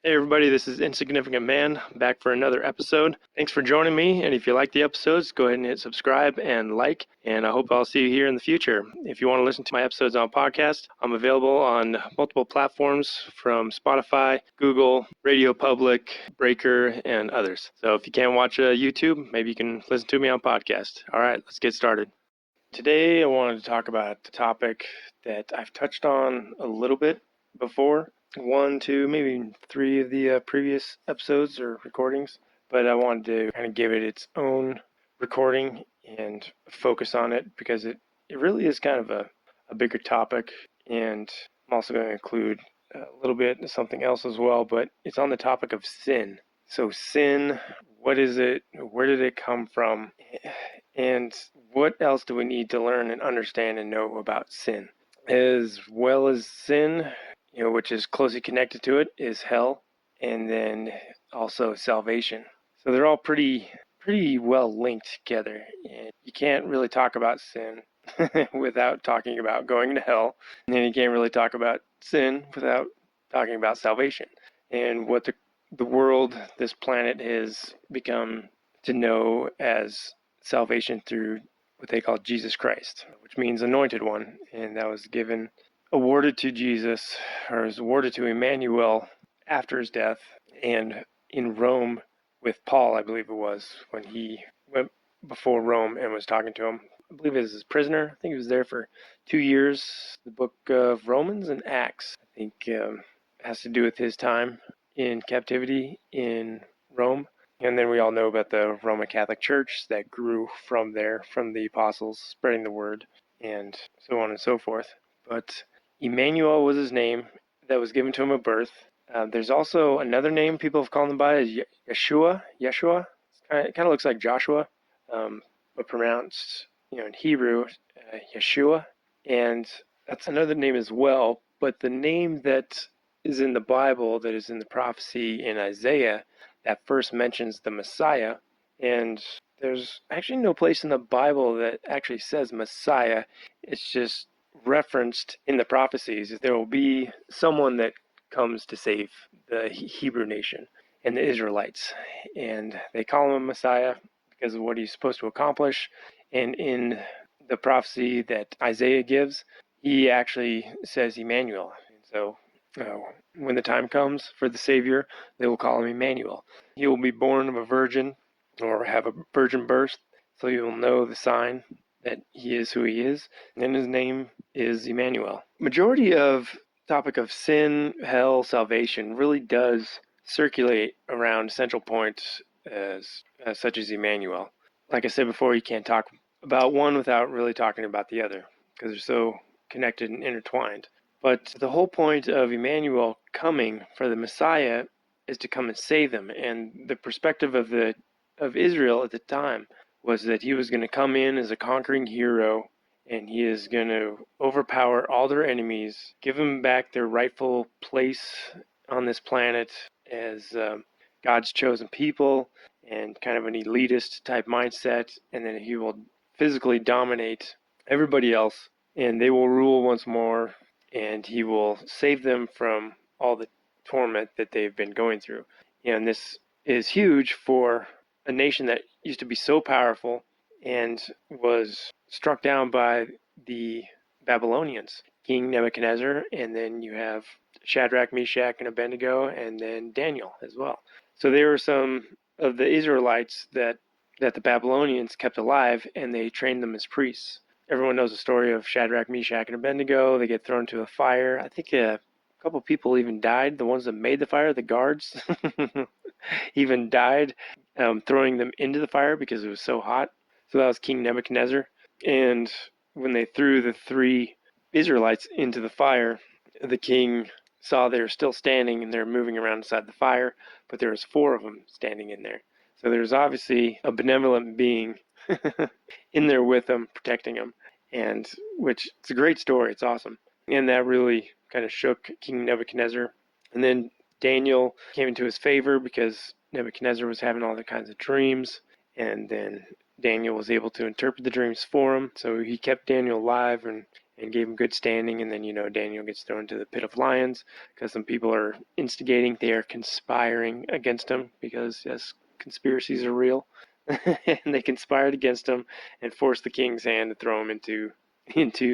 Hey everybody, this is Insignificant Man, back for another episode. Thanks for joining me, and if you like the episodes, go ahead and hit subscribe and like, and I hope I'll see you here in the future. If you want to listen to my episodes on podcast, I'm available on multiple platforms from Spotify, Google, RadioPublic, Breaker, and others. So if you can't watch YouTube, maybe you can listen to me on podcast. All right, let's get started. Today I wanted to talk about a topic that I've touched on a little bit before. 1, 2, maybe 3 of the previous episodes or recordings, but I wanted to kind of give it its own recording and focus on it because it really is kind of a bigger topic, and I'm also going to include a little bit of something else as well, but it's on the topic of sin. So sin, what is it? Where did it come from? And what else do we need to learn and understand and know about sin? As well as sin, which is closely connected to it, is hell, and then also salvation. So they're all pretty well linked together, and you can't really talk about sin without talking about going to hell, and then you can't really talk about sin without talking about salvation and what the world, this planet, has become to know as salvation through what they call Jesus Christ, which means anointed one, and that was awarded to Jesus, or was awarded to Emmanuel after his death, and in Rome with Paul, I believe it was, when he went before Rome and was talking to him. I believe he was his prisoner. I think he was there for 2 years. The book of Romans and Acts, I think, has to do with his time in captivity in Rome. And then we all know about the Roman Catholic Church that grew from there, from the apostles spreading the word, and so on and so forth. But Emmanuel was his name that was given to him at birth. There's also another name people have called him by, is Yeshua. It kind of looks like Joshua, but pronounced, in Hebrew, Yeshua. And that's another name as well. But the name that is in the Bible, that is in the prophecy in Isaiah, that first mentions the Messiah, and there's actually no place in the Bible that actually says Messiah. It's just referenced in the prophecies. There will be someone that comes to save the Hebrew nation and the Israelites, and they call him Messiah because of what he's supposed to accomplish. And in the prophecy that Isaiah gives, he actually says Emmanuel. And so when the time comes for the Savior, they will call him Emmanuel. He will be born of a virgin, or have a virgin birth, so you will know the sign that he is who he is, and his name is Emmanuel. Majority of topic of sin, hell, salvation really does circulate around central points such as Emmanuel. Like I said before, you can't talk about one without really talking about the other because they're so connected and intertwined. But the whole point of Emmanuel coming for the Messiah is to come and save them. And the perspective of Israel at the time was that he was going to come in as a conquering hero, and he is going to overpower all their enemies, give them back their rightful place on this planet as God's chosen people, and kind of an elitist type mindset, and then he will physically dominate everybody else, and they will rule once more, and he will save them from all the torment that they've been going through. And this is huge for a nation that used to be so powerful and was struck down by the Babylonians, King Nebuchadnezzar, and then you have Shadrach, Meshach, and Abednego, and then Daniel as well. So there were some of the Israelites that the Babylonians kept alive, and they trained them as priests. Everyone knows the story of Shadrach, Meshach, and Abednego. They get thrown into a fire. I think a couple people even died. The ones that made the fire, the guards, even died throwing them into the fire because it was so hot. So that was King Nebuchadnezzar. And when they threw the 3 Israelites into the fire, the king saw they were still standing and they're moving around inside the fire, but there was 4 of them standing in there. So there's obviously a benevolent being in there with them, protecting them, and which it's a great story. It's awesome. And that really kind of shook King Nebuchadnezzar. And then Daniel came into his favor because Nebuchadnezzar was having all the kinds of dreams, and then Daniel was able to interpret the dreams for him. So he kept Daniel alive and and gave him good standing. And then, Daniel gets thrown into the pit of lions because some people are instigating. They are conspiring against him because, yes, conspiracies are real. And they conspired against him and forced the king's hand to throw him into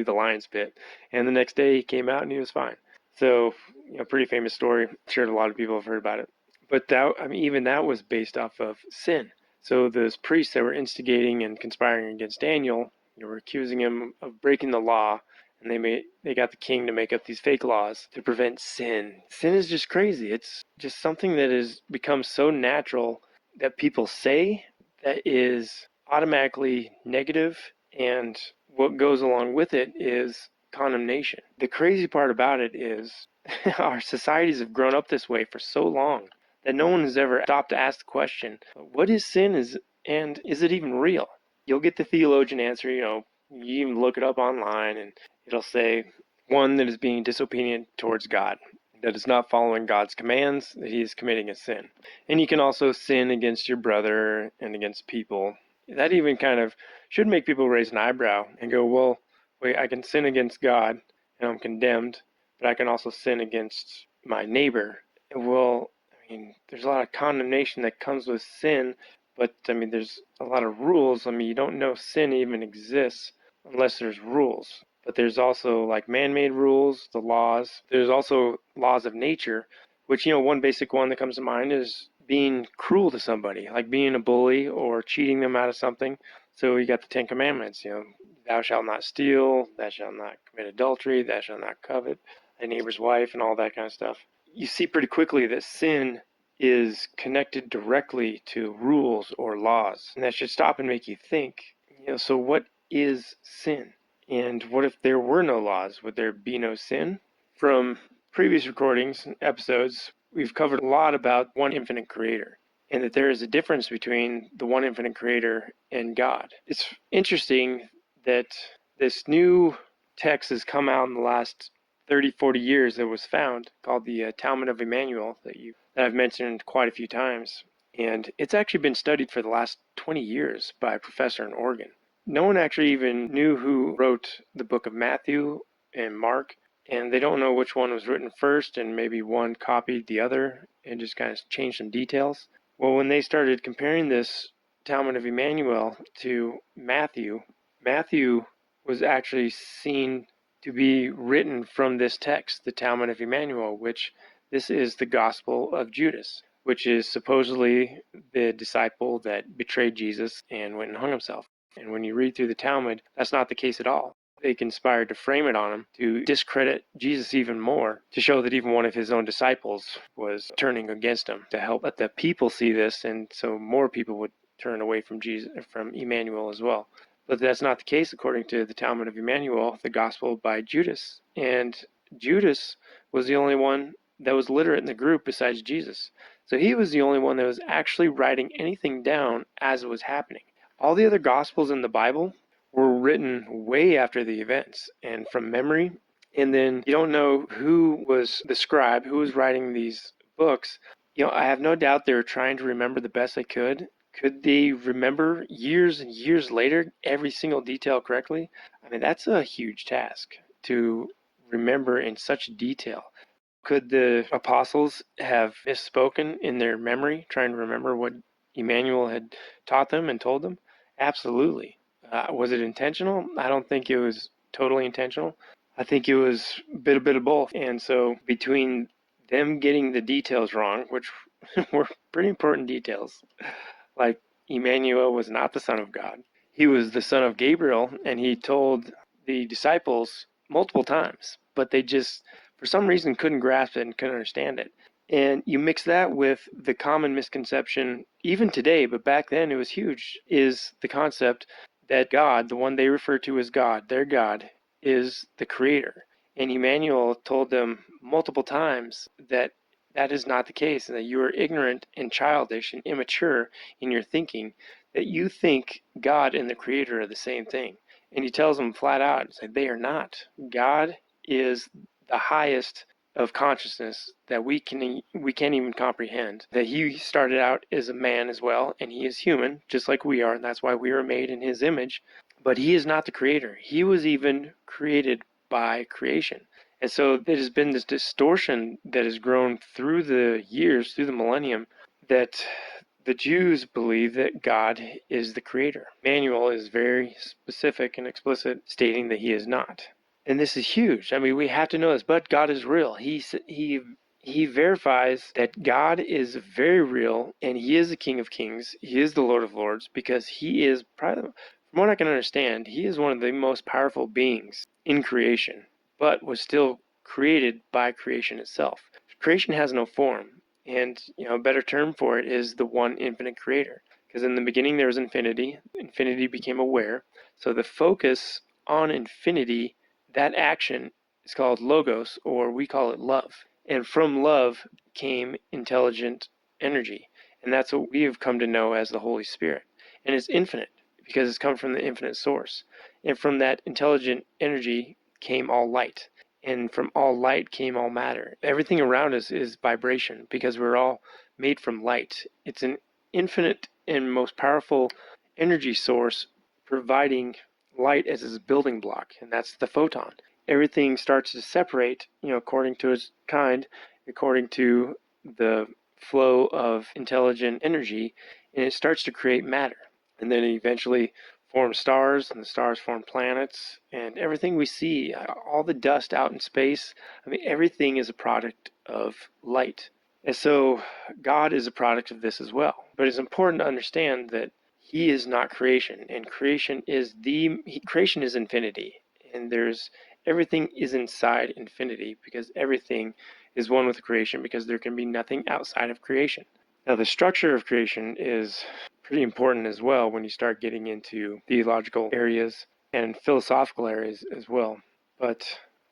the lion's pit. And the next day he came out and he was fine. So, pretty famous story. I'm sure a lot of people have heard about it. But even that was based off of sin. So those priests that were instigating and conspiring against Daniel, were accusing him of breaking the law, and they got the king to make up these fake laws to prevent sin. Sin is just crazy. It's just something that has become so natural that people say that is automatically negative, and what goes along with it is condemnation. The crazy part about it is our societies have grown up this way for so long that no one has ever stopped to ask the question, what is sin, and is it even real? You'll get the theologian answer, you even look it up online, and it'll say one that is being disobedient towards God, that is not following God's commands, that he is committing a sin. And you can also sin against your brother and against people. That even kind of should make people raise an eyebrow and go, well, wait, I can sin against God and I'm condemned, but I can also sin against my neighbor. Well, there's a lot of condemnation that comes with sin, but there's a lot of rules. You don't know sin even exists unless there's rules. But there's also like man-made rules, the laws. There's also laws of nature, which, one basic one that comes to mind is being cruel to somebody, like being a bully or cheating them out of something. So you got the 10 Commandments, thou shalt not steal, thou shalt not commit adultery, thou shalt not covet thy neighbor's wife, and all that kind of stuff. You see pretty quickly that sin is connected directly to rules or laws. And that should stop and make you think, so what is sin? And what if there were no laws? Would there be no sin? From previous recordings and episodes, we've covered a lot about one infinite creator, and that there is a difference between the one infinite creator and God. It's interesting that this new text has come out in the last 30, 40 years that was found, called the Talmud of Jmmanuel, that I've mentioned quite a few times. And it's actually been studied for the last 20 years by a professor in Oregon. No one actually even knew who wrote the book of Matthew and Mark, and they don't know which one was written first, and maybe one copied the other and just kind of changed some details. Well, when they started comparing this Talmud of Jmmanuel to Matthew, Matthew was actually seen to be written from this text, the Talmud of Jmmanuel, which this is the Gospel of Judas, which is supposedly the disciple that betrayed Jesus and went and hung himself. And when you read through the Talmud, that's not the case at all. They conspired to frame it on him to discredit Jesus even more, to show that even one of his own disciples was turning against him, to help let the people see this, and so more people would turn away from Jesus, from Emmanuel as well. But that's not the case according to the Talmud of Jmmanuel, the Gospel by Judas. And Judas was the only one that was literate in the group besides Jesus. So he was the only one that was actually writing anything down as it was happening. All the other Gospels in the Bible were written way after the events and from memory. And then you don't know who was the scribe, who was writing these books. I have no doubt they were trying to remember the best they could. Could they remember years and years later every single detail correctly? That's a huge task to remember in such detail. Could the apostles have misspoken in their memory, trying to remember what Emmanuel had taught them and told them? Absolutely. Was it intentional? I don't think it was totally intentional. I think it was a bit of both. And so between them getting the details wrong, which were pretty important details, like Emmanuel was not the Son of God. He was the son of Gabriel, and he told the disciples multiple times, but they just, for some reason, couldn't grasp it and couldn't understand it. And you mix that with the common misconception, even today, but back then it was huge, is the concept that God, the one they refer to as God, their God, is the creator. And Emmanuel told them multiple times that that is not the case, and that you are ignorant and childish and immature in your thinking, that you think God and the Creator are the same thing. And he tells them flat out, they are not. God is the highest of consciousness that we can't even comprehend. That he started out as a man as well, and he is human, just like we are, and that's why we were made in his image. But he is not the Creator. He was even created by creation. And so there has been this distortion that has grown through the years, through the millennium, that the Jews believe that God is the creator. Manuel is very specific and explicit, stating that he is not. And this is huge. I mean, we have to know this, but God is real. He verifies that God is very real, and he is the King of Kings. He is the Lord of Lords, because he is, from what I can understand, he is one of the most powerful beings in creation, but was still created by creation itself. Creation has no form, and a better term for it is the one infinite creator. Because in the beginning there was infinity. Infinity became aware. So the focus on infinity, that action, is called logos, or we call it love. And from love came intelligent energy. And that's what we have come to know as the Holy Spirit. And it's infinite because it's come from the infinite source. And from that intelligent energy came all light. And from all light came all matter. Everything around us is vibration because we're all made from light. It's an infinite and most powerful energy source providing light as its building block, and that's the photon. Everything starts to separate, according to its kind, according to the flow of intelligent energy, and it starts to create matter. And then it eventually forms stars, and the stars form planets, and everything we see, all the dust out in space, I mean, everything is a product of light. And so God is a product of this as well. But it's important to understand that he is not creation, and creation is infinity, and everything is inside infinity because everything is one with creation, because there can be nothing outside of creation. Now, the structure of creation is pretty important as well when you start getting into theological areas and philosophical areas as well. But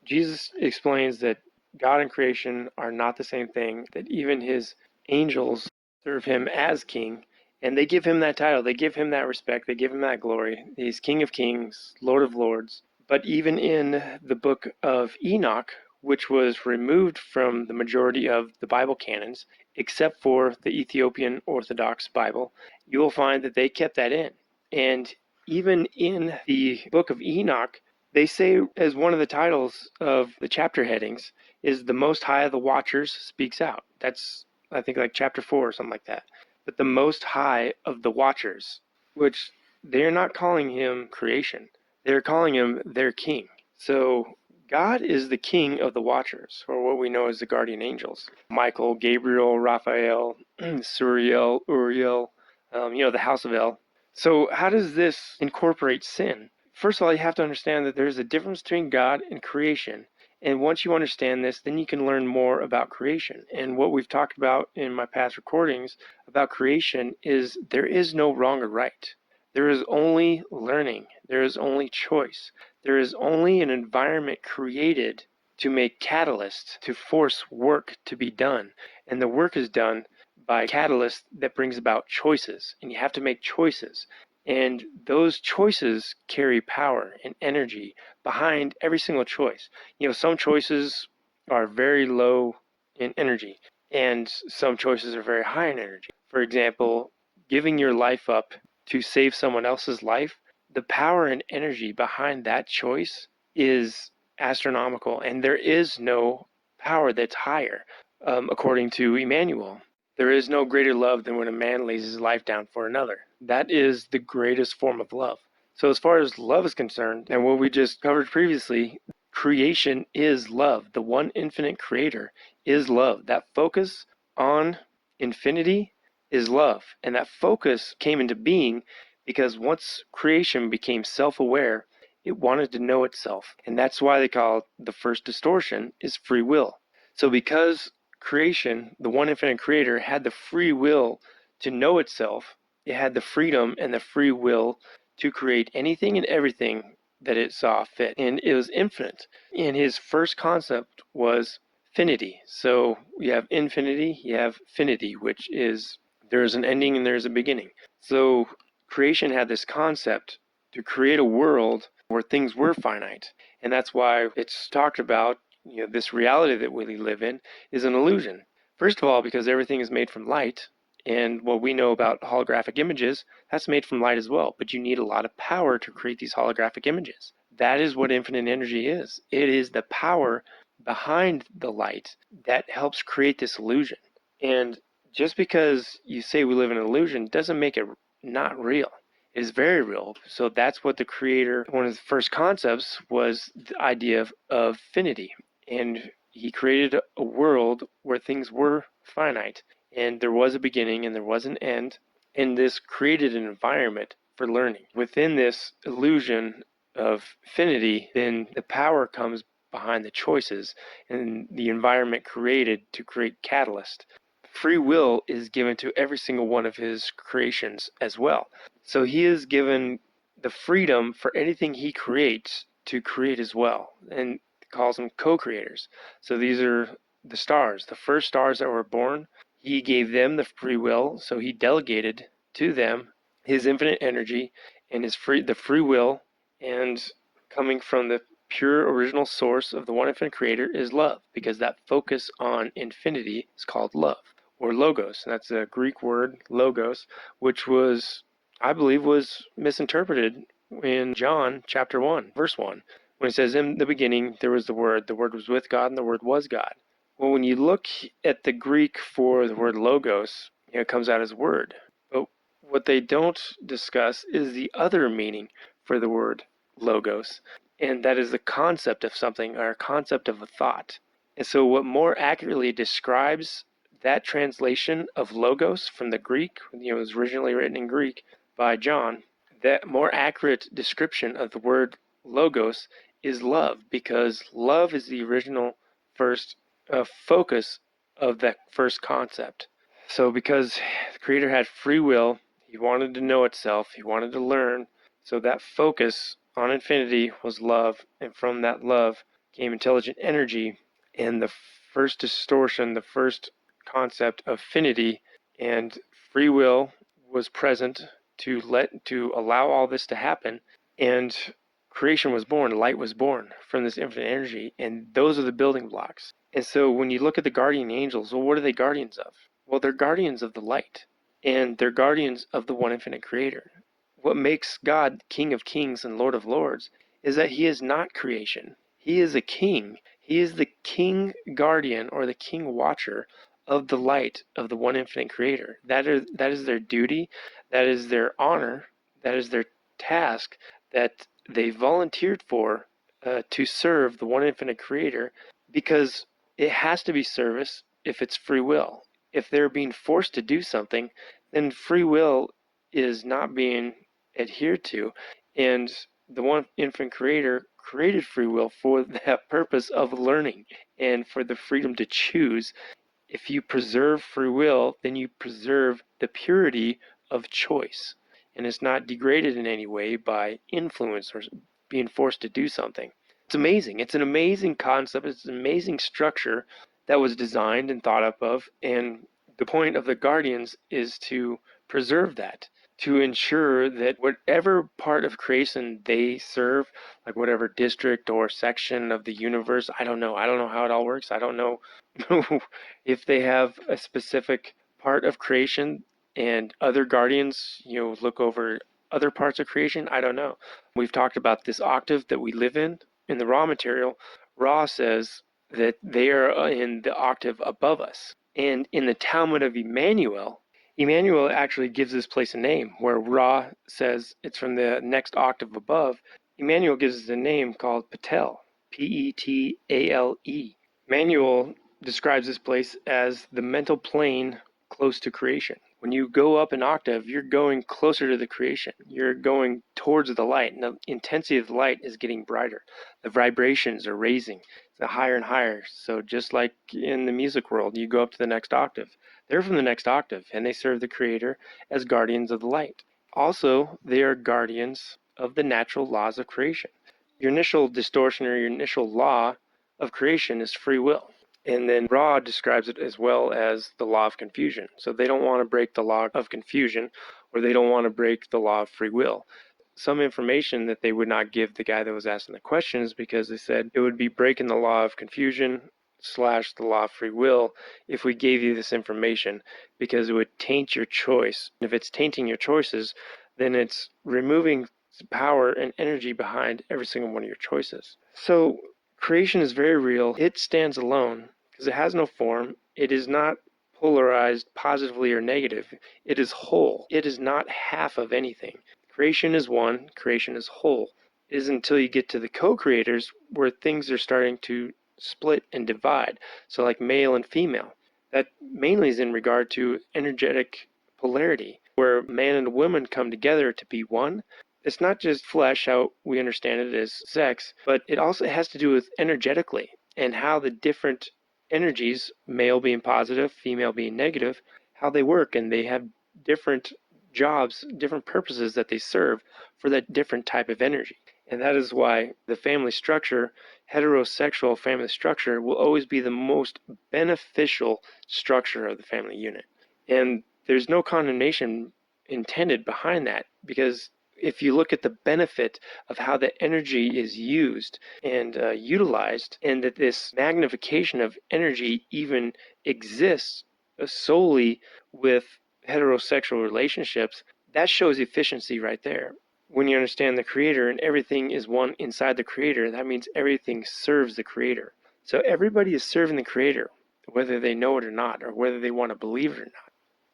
Jesus explains that God and creation are not the same thing, that even his angels serve him as king, and they give him that title, they give him that respect, they give him that glory. He's King of Kings, Lord of Lords. But even in the book of Enoch, which was removed from the majority of the Bible canons, except for the Ethiopian Orthodox Bible, you will find that they kept that in. And even in the book of Enoch, they say as one of the titles of the chapter headings is the Most High of the Watchers speaks out. That's, I think, like chapter 4 or something like that. But the Most High of the Watchers, which they're not calling him creation. They're calling him their king. So God is the king of the Watchers, or what we know as the guardian angels. Michael, Gabriel, Raphael, Suriel, Uriel, the house of El. So how does this incorporate sin? First of all, you have to understand that there's a difference between God and creation. And once you understand this, then you can learn more about creation. And what we've talked about in my past recordings about creation is there is no wrong or right. There is only learning. There is only choice. There is only an environment created to make catalysts, to force work to be done. And the work is done by catalysts that brings about choices. And you have to make choices. And those choices carry power and energy behind every single choice. Some choices are very low in energy, and some choices are very high in energy. For example, giving your life up to save someone else's life, the power and energy behind that choice is astronomical, and there is no power that's higher, according to Emmanuel. There is no greater love than when a man lays his life down for another. That is the greatest form of love. So as far as love is concerned, and what we just covered previously, creation is love. The one infinite creator is love. That focus on infinity is love. And that focus came into being because once creation became self-aware, it wanted to know itself. And that's why they call it the first distortion is free will. So because creation, the one infinite creator, had the free will to know itself, it had the freedom and the free will to create anything and everything that it saw fit. And it was infinite. And his first concept was finity. So you have infinity, you have finity, which is there's an ending and there's a beginning. So creation had this concept to create a world where things were finite. And that's why it's talked about, this reality that we live in is an illusion. First of all, because everything is made from light, and what we know about holographic images, that's made from light as well. But you need a lot of power to create these holographic images. That is what infinite energy is. It is the power behind the light that helps create this illusion. And just because you say we live in an illusion doesn't make it not real. It is very real. So that's what the creator, one of the first concepts was the idea of finity. And he created a world where things were finite. And there was a beginning and there was an end. And this created an environment for learning. Within this illusion of finity, then the power comes behind the choices and the environment created to create catalyst. Free will is given to every single one of his creations as well. So he is given the freedom for anything he creates to create as well, and calls them co-creators. So these are the stars, the first stars that were born. He gave them the free will, so he delegated to them his infinite energy and the free will, and coming from the pure original source of the one infinite creator is love, because that focus on infinity is called love, or logos. And that's a Greek word, logos, which I believe was misinterpreted in John chapter 1, verse 1, when it says, in the beginning there was the Word was with God, and the Word was God. Well, when you look at the Greek for the word logos, it comes out as word. But what they don't discuss is the other meaning for the word logos, and that is the concept of something, or a concept of a thought. And so what more accurately describes that translation of logos from the Greek, it was originally written in Greek by John, that more accurate description of the word logos is love, because love is the original first focus of that first concept. So because the creator had free will, he wanted to know itself, he wanted to learn, so that focus on infinity was love, and from that love came intelligent energy, and the first distortion, the first concept of finity and free will was present to allow all this to happen, and creation was born, light was born from this infinite energy, and those are the building blocks. And so when you look at the guardian angels, well, what are they guardians of? Well, they're guardians of the light, and they're guardians of the one infinite creator. What makes God King of Kings and Lord of Lords is that he is not creation. He is a king. He is the king guardian, or the king watcher of the light of the one infinite creator. That is their duty, that is their honor, that is their task that they volunteered for, to serve the one infinite creator, because it has to be service if it's free will. If they're being forced to do something, then free will is not being adhered to, and the one infinite creator created free will for that purpose of learning and for the freedom to choose. If you preserve free will, then you preserve the purity of choice, and it's not degraded in any way by influence or being forced to do something. It's amazing. It's an amazing concept. It's an amazing structure that was designed and thought up of, and the point of the guardians is to preserve that, to ensure that whatever part of creation they serve, like whatever district or section of the universe, I don't know how it all works. I don't know if they have a specific part of creation and other guardians, look over other parts of creation. I don't know. We've talked about this octave that we live in the raw material. Ra says that they are in the octave above us. And in the Talmud of Jmmanuel, Emmanuel actually gives this place a name, where Ra says it's from the next octave above. Emmanuel gives it a name called Petel, Petale. Emmanuel describes this place as the mental plane close to creation. When you go up an octave, you're going closer to the creation. You're going towards the light, and the intensity of the light is getting brighter. The vibrations are raising higher and higher. So just like in the music world, you go up to the next octave. They're from the next octave, and they serve the Creator as guardians of the light. Also, they are guardians of the natural laws of creation. Your initial distortion, or your initial law of creation, is free will. And then Ra describes it as well as the law of confusion. So they don't want to break the law of confusion, or they don't want to break the law of free will. Some information that they would not give the guy that was asking the questions, because they said it would be breaking the law of confusion / the law of free will if we gave you this information, because it would taint your choice. If it's tainting your choices, then it's removing power and energy behind every single one of your choices. So creation is very real. It stands alone because it has no form. It is not polarized positively or negative. It is whole. It is not half of anything. Creation is one. Creation is whole. It is until you get to the co-creators where things are starting to split and divide. So like male and female. That mainly is in regard to energetic polarity, where man and woman come together to be one. It's not just flesh, how we understand it as sex, but it also has to do with energetically and how the different energies, male being positive, female being negative, how they work, and they have different jobs, different purposes that they serve for that different type of energy. And that is why the family structure, heterosexual family structure, will always be the most beneficial structure of the family unit. And there's no condemnation intended behind that, because if you look at the benefit of how the energy is used and utilized, and that this magnification of energy even exists solely with heterosexual relationships, that shows efficiency right there. When you understand the creator and everything is one inside the creator, that means everything serves the creator. So everybody is serving the creator, whether they know it or not, or whether they want to believe it or not.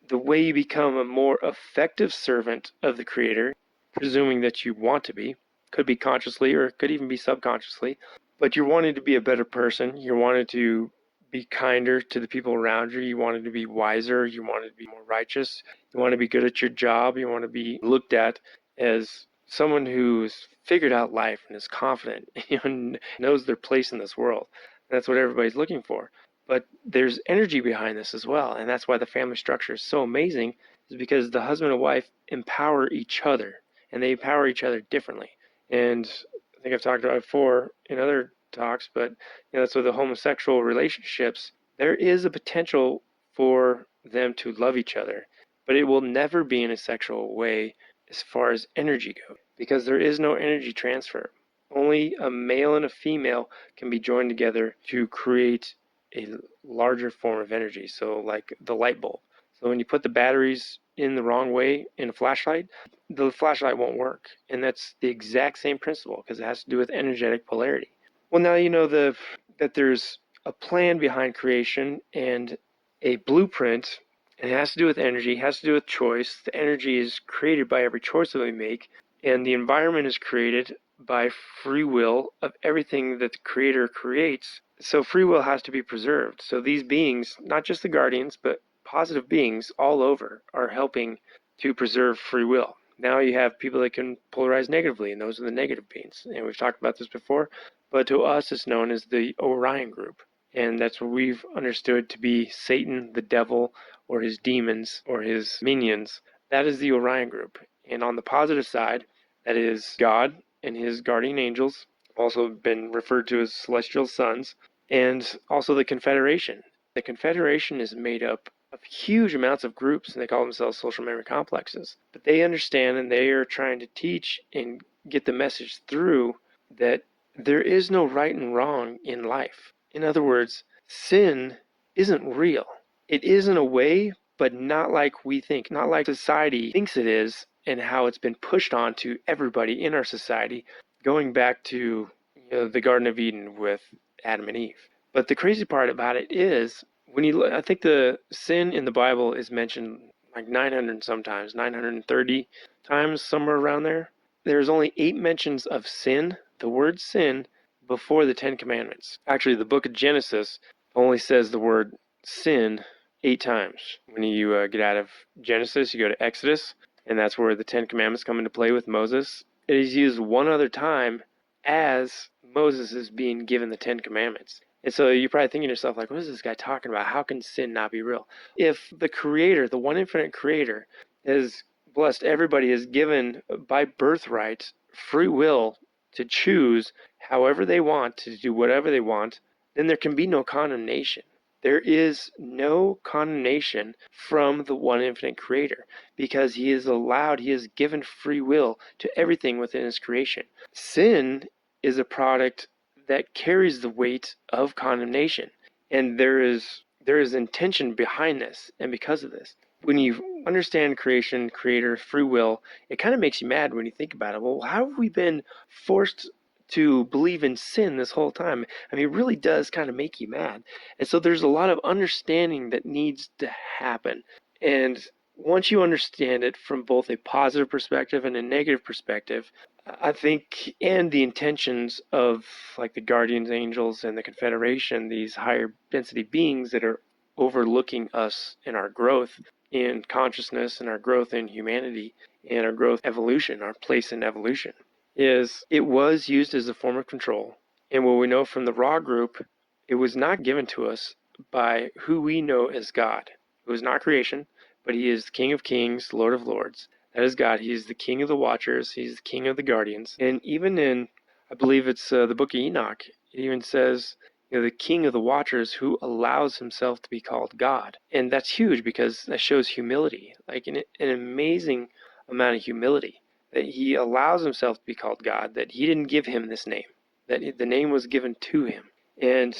The way you become a more effective servant of the creator, presuming that you want to be, could be consciously or it could even be subconsciously, but you're wanting to be a better person, you're wanting to be kinder to the people around you, you wanted to be wiser, you wanted to be more righteous, you want to be good at your job, you want to be looked at as someone who's figured out life and is confident and knows their place in this world. And that's what everybody's looking for. But there's energy behind this as well, and that's why the family structure is so amazing, is because the husband and wife empower each other, and they empower each other differently. And I think I've talked about it before in other talks, but that's with the homosexual relationships. There is a potential for them to love each other, but it will never be in a sexual way as far as energy goes, because there is no energy transfer. Only a male and a female can be joined together to create a larger form of energy. So like the light bulb. So when you put the batteries in the wrong way in a flashlight, the flashlight won't work. And that's the exact same principle, because it has to do with energetic polarity. Well, now you know that there's a plan behind creation and a blueprint, and it has to do with energy, it has to do with choice. The energy is created by every choice that we make, and the environment is created by free will of everything that the creator creates. So free will has to be preserved. So these beings, not just the guardians, but positive beings all over, are helping to preserve free will. Now you have people that can polarize negatively, and those are the negative beings. And we've talked about this before, but to us it's known as the Orion group. And that's what we've understood to be Satan, the devil, or his demons, or his minions. That is the Orion group. And on the positive side, that is God and his guardian angels, also been referred to as celestial sons, and also the Confederation. The Confederation is made up of huge amounts of groups, and they call themselves social memory complexes. But they understand, and they are trying to teach and get the message through that there is no right and wrong in life. In other words, sin isn't real. It is in a way, but not like we think, not like society thinks it is, and how it's been pushed on to everybody in our society, going back to the Garden of Eden with Adam and Eve. But the crazy part about it is, when you look, I think the sin in the Bible is mentioned like 900 sometimes, 930 times, somewhere around there. There's only 8 mentions of sin, the word sin, before the 10 Commandments. Actually, the book of Genesis only says the word sin 8 times. When you get out of Genesis, you go to Exodus, and that's where the 10 Commandments come into play with Moses. It is used one other time as Moses is being given the 10 Commandments. And so you're probably thinking to yourself, like, what is this guy talking about? How can sin not be real? If the Creator, the one infinite Creator, has blessed everybody, is given by birthright free will to choose however they want, to do whatever they want, then there can be no condemnation. There is no condemnation from the one infinite Creator, because he has given free will to everything within his creation. Sin is a product that carries the weight of condemnation. And there is there is intention behind this, and because of this. When you understand creation, creator, free will, it kind of makes you mad when you think about it. Well, how have we been forced to believe in sin this whole time? I mean, it really does kind of make you mad. And so there's a lot of understanding that needs to happen. And once you understand it from both a positive perspective and a negative perspective, I think, and the intentions of like the guardians angels and the confederation, these higher density beings that are overlooking us in our growth in consciousness and our growth in humanity and our growth evolution, our place in evolution, is it was used as a form of control. And what we know from the Ra group, it was not given to us by who we know as God. It was not creation, but he is King of Kings, Lord of Lords. That is God. He's the King of the Watchers. He's the King of the Guardians. And even in, I believe it's the book of Enoch, it even says, the King of the Watchers who allows himself to be called God. And that's huge because that shows humility, like an amazing amount of humility, that he allows himself to be called God, that he didn't give him this name, that the name was given to him. And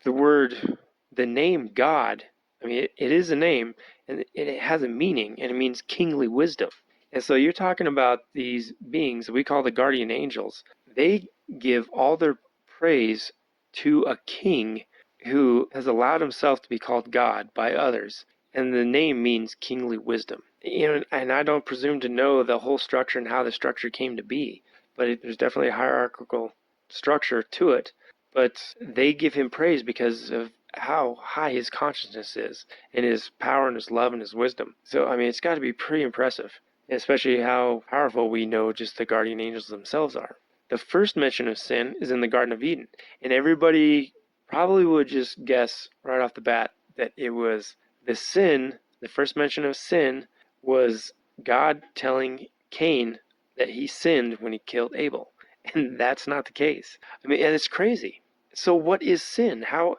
the name God, I mean, it is a name, and it has a meaning, and it means kingly wisdom. And so you're talking about these beings we call the guardian angels. They give all their praise to a king who has allowed himself to be called God by others. And the name means kingly wisdom. And I don't presume to know the whole structure and how the structure came to be, but there's definitely a hierarchical structure to it. But they give him praise because of how high his consciousness is, and his power and his love and his wisdom. So, I mean, it's got to be pretty impressive, especially how powerful we know just the guardian angels themselves are. The first mention of sin is in the Garden of Eden, and everybody probably would just guess right off the bat that it was the first mention of sin was God telling Cain that he sinned when he killed Abel. And that's not the case. I mean, and it's crazy. So what is sin? How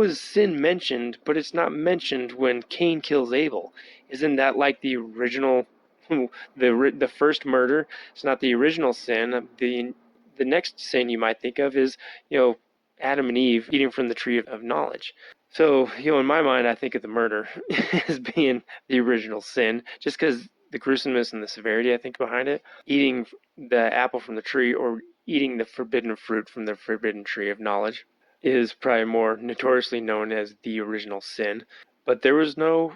is sin mentioned, but it's not mentioned when Cain kills Abel? Isn't that like the original, the first murder? It's not the original sin. The next sin you might think of is, Adam and Eve eating from the tree of knowledge. So, in my mind, I think of the murder as being the original sin, just because the gruesomeness and the severity, I think, behind it. Eating the apple from the tree or eating the forbidden fruit from the forbidden tree of knowledge is probably more notoriously known as the original sin. But there was no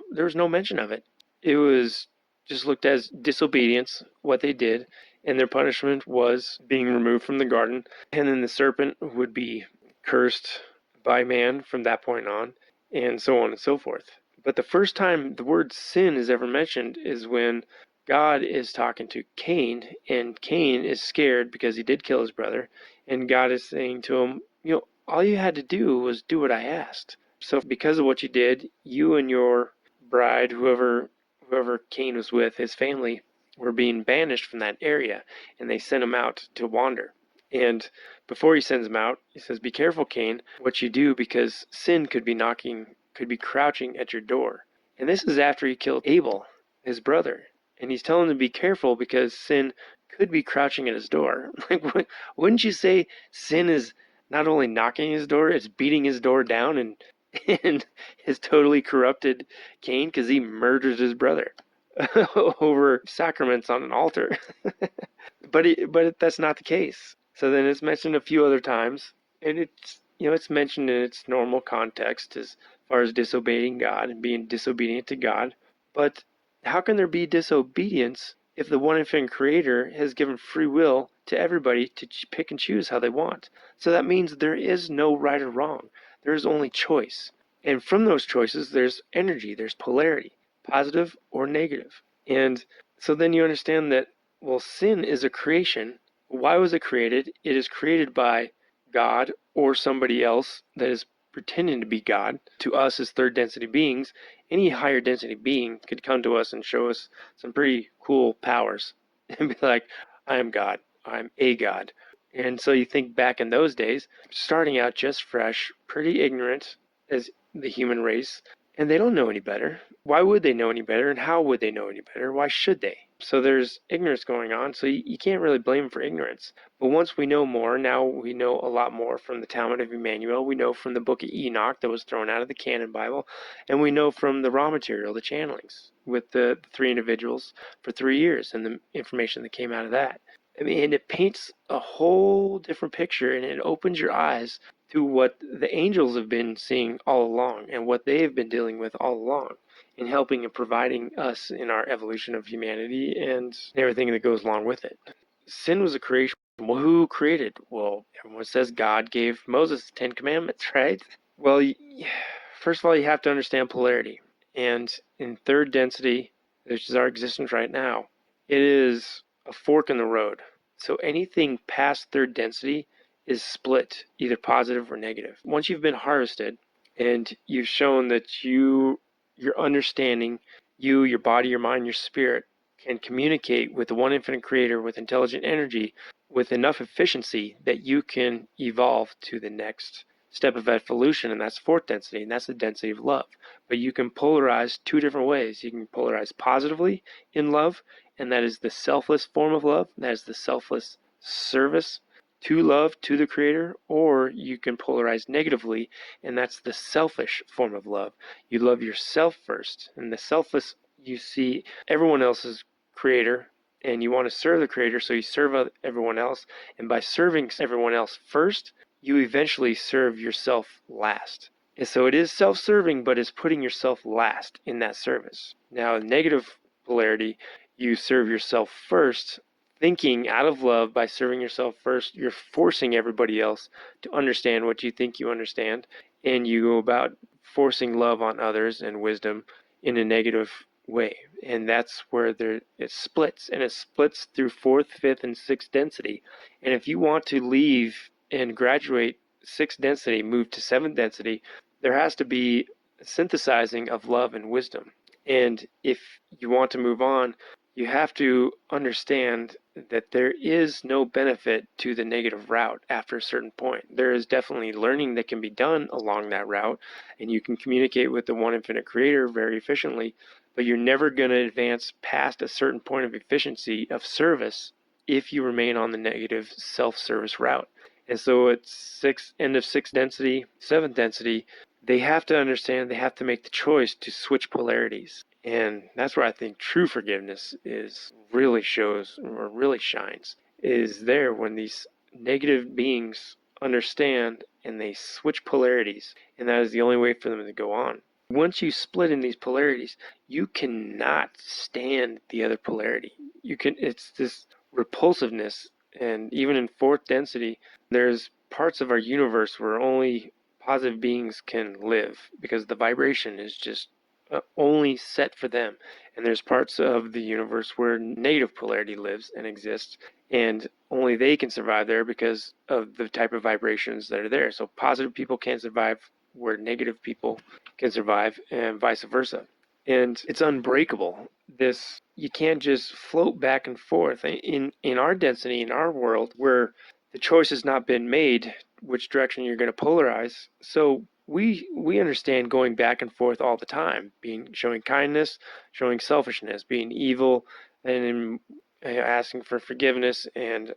mention of it. It was just looked as disobedience, what they did, and their punishment was being removed from the garden. And then the serpent would be cursed by man from that point on, and so on and so forth. But the first time the word sin is ever mentioned is when God is talking to Cain, and Cain is scared because he did kill his brother, and God is saying to him, all you had to do was do what I asked. So because of what you did, you and your bride, whoever Cain was with, his family, were being banished from that area, and they sent him out to wander. And before he sends him out, he says, "Be careful, Cain, what you do, because sin could be crouching at your door." And this is after he killed Abel, his brother. And he's telling him to be careful because sin could be crouching at his door. Like, wouldn't you say sin is not only knocking his door, it's beating his door down and has totally corrupted Cain because he murdered his brother over sacraments on an altar. But that's not the case. So then it's mentioned a few other times, and it's mentioned in its normal context as far as disobeying God and being disobedient to God. But how can there be disobedience if the one infinite creator has given free will to everybody to pick and choose how they want? So that means there is no right or wrong. There is only choice. And from those choices, there's energy, there's polarity, positive or negative. And so then you understand that, well, sin is a creation. Why was it created? It is created by God or somebody else that is pretending to be God to us as third density beings. Any higher density being could come to us and show us some pretty cool powers and be like, I am God. I'm a God. And so you think back in those days, starting out just fresh, pretty ignorant as the human race, And they don't know any better. Why would they know any better? And how would they know any better? Why should they? So there's ignorance going on. So you can't really blame them for ignorance. But once we know more, now we know a lot more from the Talmud of Jmmanuel. We know from the book of Enoch that was thrown out of the canon Bible. And we know from the raw material, the channelings, with the three individuals for 3 years and the information that came out of that. I mean, and it paints a whole different picture, and it opens your eyes to what the angels have been seeing all along and what they have been dealing with all along in helping and providing us in our evolution of humanity and everything that goes along with it. Sin was a creation. Well, who created? Well, everyone says God gave Moses the 10 Commandments, right? Well, first of all, you have to understand polarity. And in third density, which is our existence right now, it is a fork in the road. So anything past third density is split, either positive or negative. Once you've been harvested and you've shown that your understanding, your body, your mind, your spirit can communicate with the one infinite creator with intelligent energy with enough efficiency that you can evolve to the next step of evolution, and that's fourth density, and that's the density of love. But you can polarize two different ways. You can polarize positively in love, and that is the selfless form of love. That is the selfless service to love, to the creator. Or you can polarize negatively, and that's the selfish form of love. You love yourself first, and the selfless, you see everyone else's creator, and you want to serve the creator, so you serve everyone else. And by serving everyone else first, you eventually serve yourself last. And so it is self-serving, but it's putting yourself last in that service. Now, negative polarity, you serve yourself first, thinking out of love. By serving yourself first, you're forcing everybody else to understand what you think you understand, and you go about forcing love on others and wisdom in a negative way. And that's where it splits, and it splits through fourth, fifth, and sixth density. And if you want to leave and graduate sixth density, move to seventh density, there has to be a synthesizing of love and wisdom. And if you want to move on, you have to understand that there is no benefit to the negative route after a certain point. There is definitely learning that can be done along that route, and you can communicate with the one infinite creator very efficiently, but you're never going to advance past a certain point of efficiency of service if you remain on the negative self-service route. And so at end of sixth density, seventh density, they have to understand, they have to make the choice to switch polarities. And that's where I think true forgiveness really shows or really shines, is there when these negative beings understand and they switch polarities, and that is the only way for them to go on. Once you split in these polarities, you cannot stand the other polarity. It's this repulsiveness. And even in fourth density, there's parts of our universe where only positive beings can live because the vibration is just only set for them. And there's parts of the universe where negative polarity lives and exists, and only they can survive there because of the type of vibrations that are there. So positive people can't survive where negative people can survive, and vice versa. And it's unbreakable. You can't just float back and forth. In our density, in our world, where the choice has not been made which direction you're going to polarize, so we understand going back and forth all the time, showing kindness, showing selfishness, being evil, and asking for forgiveness, and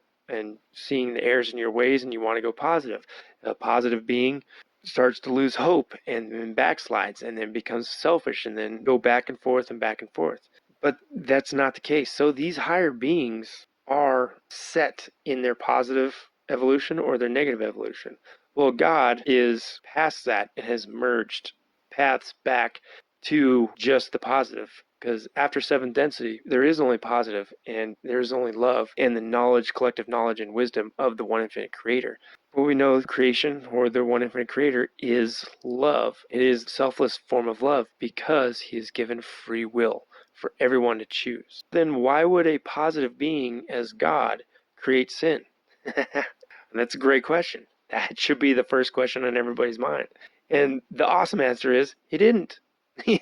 seeing the errors in your ways, and you want to go positive. A positive being starts to lose hope and then backslides and then becomes selfish and then go back and forth and back and forth. But that's not the case. So these higher beings are set in their positive evolution or their negative evolution. Well, God is past that and has merged paths back to just the positive. Because after seventh density, there is only positive, and there is only love and the knowledge, collective knowledge and wisdom of the one infinite creator. But we know creation, or the one infinite creator, is love. It is a selfless form of love because he has given free will for everyone to choose. Then why would a positive being as God create sin? That's a great question. That should be the first question on everybody's mind. And the awesome answer is he didn't.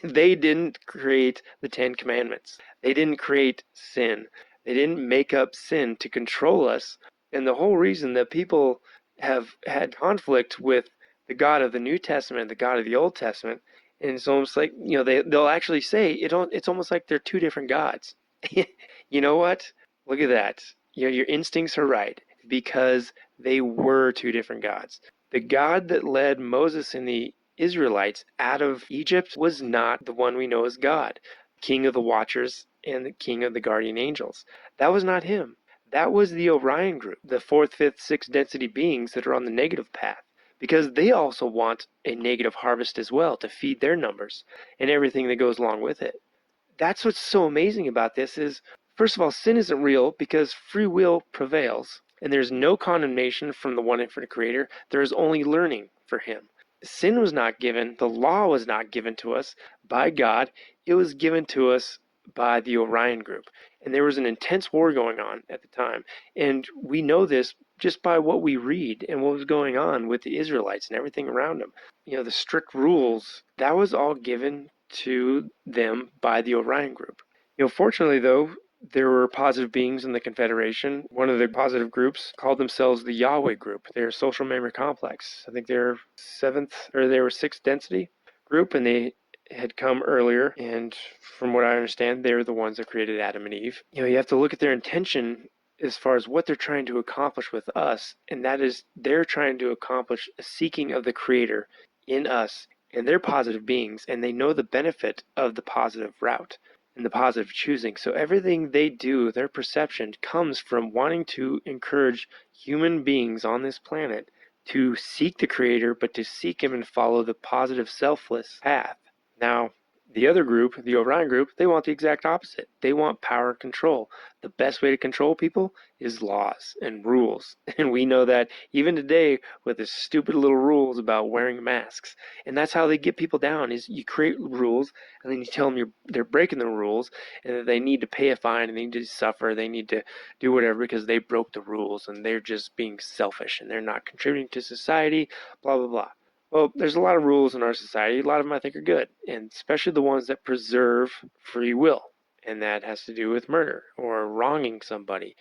They didn't create the 10 Commandments. They didn't create sin. They didn't make up sin to control us. And the whole reason that people have had conflict with the God of the New Testament, the God of the Old Testament, And it's almost like, they'll actually say it's almost like they're two different gods. You know what? Look at that. Your instincts are right, because they were two different gods. The God that led Moses and the Israelites out of Egypt was not the one we know as God, King of the Watchers and the King of the Guardian Angels. That was not him. That was the Orion group, the fourth, fifth, sixth density beings that are on the negative path, because they also want a negative harvest as well to feed their numbers and everything that goes along with it. That's what's so amazing about this is, first of all, sin isn't real because free will prevails, and there's no condemnation from the one infinite creator. There is only learning for him. Sin was not given, the law was not given to us by God. It was given to us by the Orion group. And there was an intense war going on at the time. And we know this just by what we read and what was going on with the Israelites and everything around them. The strict rules, that was all given to them by the Orion group. Fortunately, though, there were positive beings in the Confederation. One of the positive groups called themselves the Yahweh group. They're a social memory complex. I think they're they were sixth density group, and they had come earlier. And from what I understand, they were the ones that created Adam and Eve. You have to look at their intention as far as what they're trying to accomplish with us, and that is they're trying to accomplish a seeking of the Creator in us, and they're positive beings, and they know the benefit of the positive route and the positive choosing. So everything they do, their perception, comes from wanting to encourage human beings on this planet to seek the Creator, but to seek Him and follow the positive, selfless path. Now, the other group, the Orion group, they want the exact opposite. They want power and control. The best way to control people is laws and rules. And we know that even today with the stupid little rules about wearing masks. And that's how they get people down, is you create rules and then you tell them they're breaking the rules and that they need to pay a fine and they need to suffer. They need to do whatever because they broke the rules and they're just being selfish and they're not contributing to society, blah, blah, blah. Well, there's a lot of rules in our society. A lot of them I think are good, and especially the ones that preserve free will. And that has to do with murder or wronging somebody,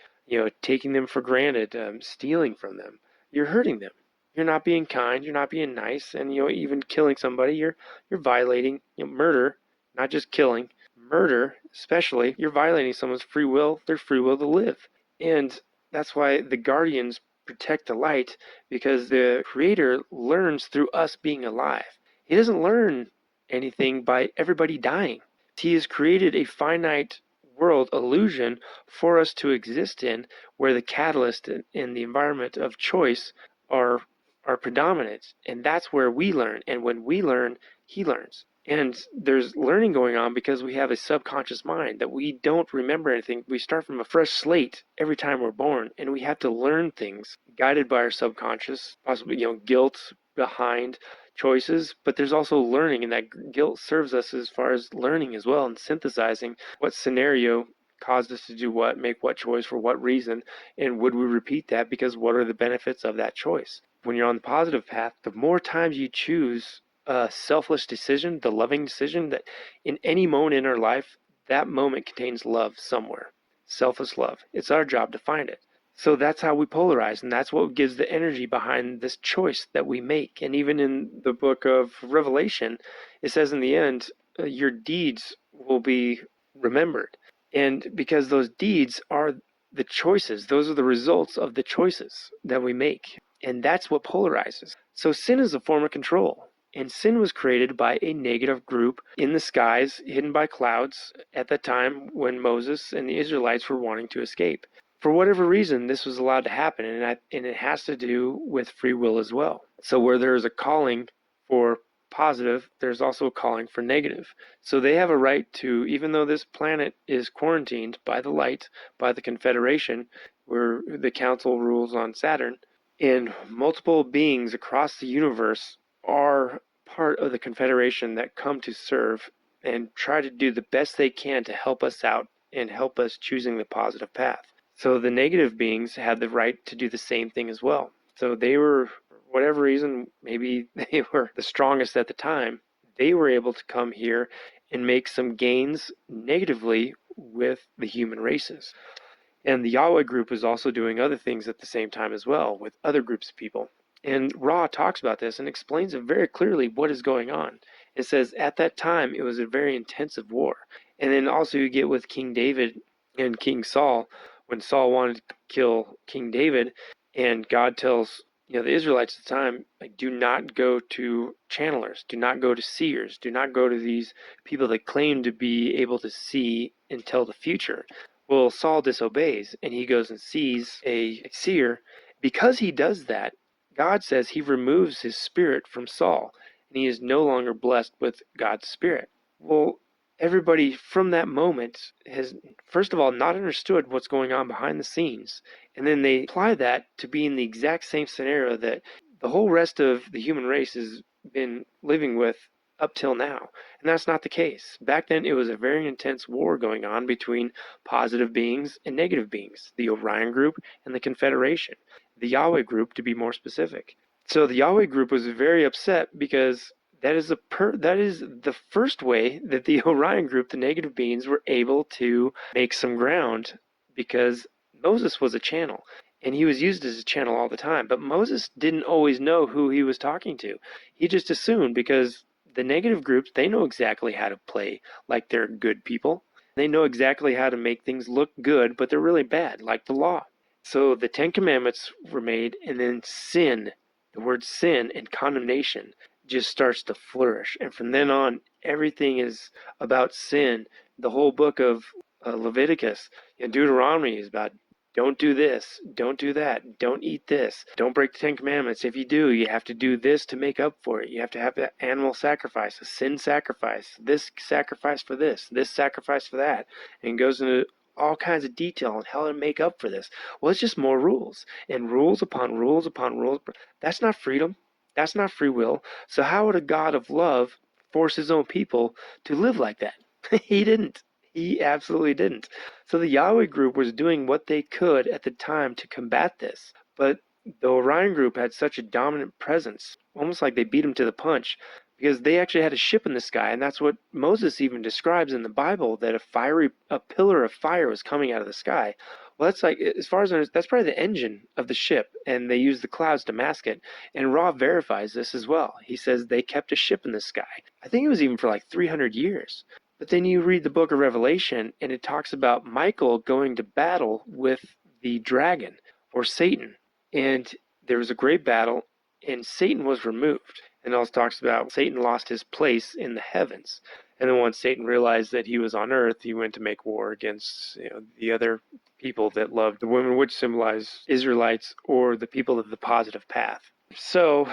taking them for granted, stealing from them. You're hurting them. You're not being kind. You're not being nice. And, even killing somebody, you're violating murder, not just killing. Murder, especially, you're violating someone's free will, their free will to live. And that's why the guardians protect the light, because the Creator learns through us being alive. He doesn't learn anything by everybody dying. He has created a finite world illusion for us to exist in, where the catalyst and the environment of choice are predominant. And that's where we learn. And when we learn, He learns. And there's learning going on because we have a subconscious mind that we don't remember anything. We start from a fresh slate every time we're born, and we have to learn things guided by our subconscious, possibly, guilt behind choices, but there's also learning, and that guilt serves us as far as learning as well and synthesizing what scenario caused us to do what, make what choice for what reason, and would we repeat that because what are the benefits of that choice? When you're on the positive path, the more times you choose a selfless decision, the loving decision, that in any moment in our life, that moment contains love somewhere. Selfless love. It's our job to find it. So that's how we polarize, and that's what gives the energy behind this choice that we make. And even in the book of Revelation, it says in the end, your deeds will be remembered. And because those deeds are the choices, those are the results of the choices that we make. And that's what polarizes. So sin is a form of control. And sin was created by a negative group in the skies, hidden by clouds, at the time when Moses and the Israelites were wanting to escape. For whatever reason, this was allowed to happen, and it has to do with free will as well. So where there's a calling for positive, there's also a calling for negative. So they have a right to, even though this planet is quarantined by the light, by the Confederation, where the Council rules on Saturn, and multiple beings across the universe are part of the Confederation that come to serve and try to do the best they can to help us out and help us choosing the positive path. So the negative beings had the right to do the same thing as well. So they were, for whatever reason, maybe they were the strongest at the time, they were able to come here and make some gains negatively with the human races. And the Yahweh group is also doing other things at the same time as well with other groups of people. And Ra talks about this and explains it very clearly what is going on. It says at that time it was a very intensive war. And then also you get with King David and King Saul, when Saul wanted to kill King David, and God tells the Israelites at the time, like, do not go to channelers, do not go to seers, do not go to these people that claim to be able to see and tell the future. Well, Saul disobeys, and he goes and sees a seer. Because he does that, God says he removes his spirit from Saul, and he is no longer blessed with God's spirit. Well, everybody from that moment has, first of all, not understood what's going on behind the scenes, and then they apply that to be in the exact same scenario that the whole rest of the human race has been living with up till now. And that's not the case. Back then, it was a very intense war going on between positive beings and negative beings, the Orion group and the Confederation, the Yahweh group to be more specific. So the Yahweh group was very upset because that is the first way that the Orion group, the negative beings, were able to make some ground, because Moses was a channel, and he was used as a channel all the time. But Moses didn't always know who he was talking to. He just assumed, because the negative groups, they know exactly how to play like they're good people. They know exactly how to make things look good, but they're really bad, like the law. So the Ten Commandments were made, and then sin, the word sin and condemnation, just starts to flourish. And from then on, everything is about sin. The whole book of Leviticus and Deuteronomy is about, don't do this, don't do that, don't eat this, don't break the Ten Commandments. If you do, you have to do this to make up for it. You have to have an animal sacrifice, a sin sacrifice, this sacrifice for this sacrifice for that. And it goes into all kinds of detail on how to make up for this. Well, it's just more rules, and rules upon rules upon rules. That's not freedom. That's not free will. So how would a God of love force his own people to live like that? He didn't. He absolutely didn't. So the Yahweh group was doing what they could at the time to combat this. But the Orion group had such a dominant presence, almost like they beat them to the punch, because they actually had a ship in the sky, and that's what Moses even describes in the Bible, that a pillar of fire was coming out of the sky. Well, that's like, as far as I know, that's probably the engine of the ship, and they use the clouds to mask it. And Ra verifies this as well. He says they kept a ship in the sky. I think it was even for like 300 years. But then you read the book of Revelation, and it talks about Michael going to battle with the dragon, or Satan. And there was a great battle, and Satan was removed. And it also talks about Satan lost his place in the heavens. And then once Satan realized that he was on earth, he went to make war against the other people that loved the women, which symbolize Israelites or the people of the positive path. So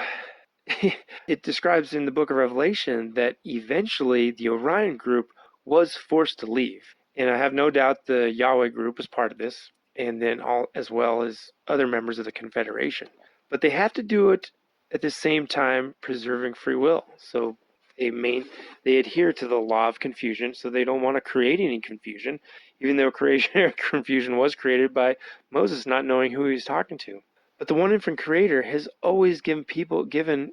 it describes in the book of Revelation that eventually the Orion group was forced to leave. And I have no doubt the Yahweh group was part of this, and then as well as other members of the Confederation. But they have to do it at the same time preserving free will. So they adhere to the law of confusion, so they don't want to create any confusion, even though confusion was created by Moses not knowing who he was talking to. But the one infinite creator has always given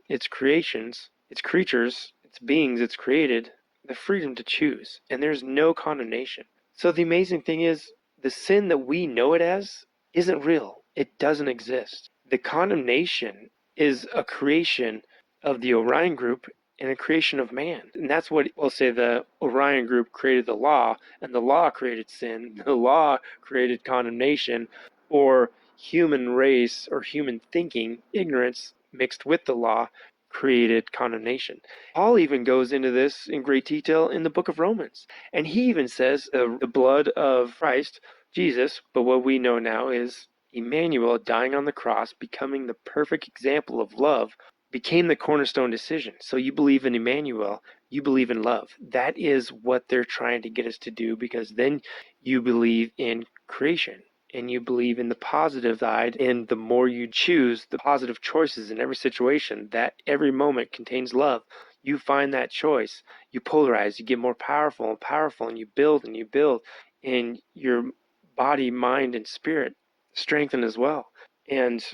its creations, its creatures, its beings it's created, the freedom to choose, and there's no condemnation. So the amazing thing is, the sin that we know it as isn't real. It doesn't exist. The condemnation is a creation of the Orion group and a creation of man. And that's what we'll say, the Orion group created the law, and the law created sin. The law created condemnation, or human race or human thinking, ignorance mixed with the law, created condemnation. Paul even goes into this in great detail in the book of Romans. And he even says the blood of Christ, Jesus, but what we know now is Emmanuel dying on the cross, becoming the perfect example of love, became the cornerstone decision. So you believe in Emmanuel, you believe in love. That is what they're trying to get us to do, because then you believe in creation, and you believe in the positive side, and the more you choose the positive choices in every situation, that every moment contains love, you find that choice, you polarize, you get more powerful and powerful, and you build, and your body, mind, and spirit strengthen as well. And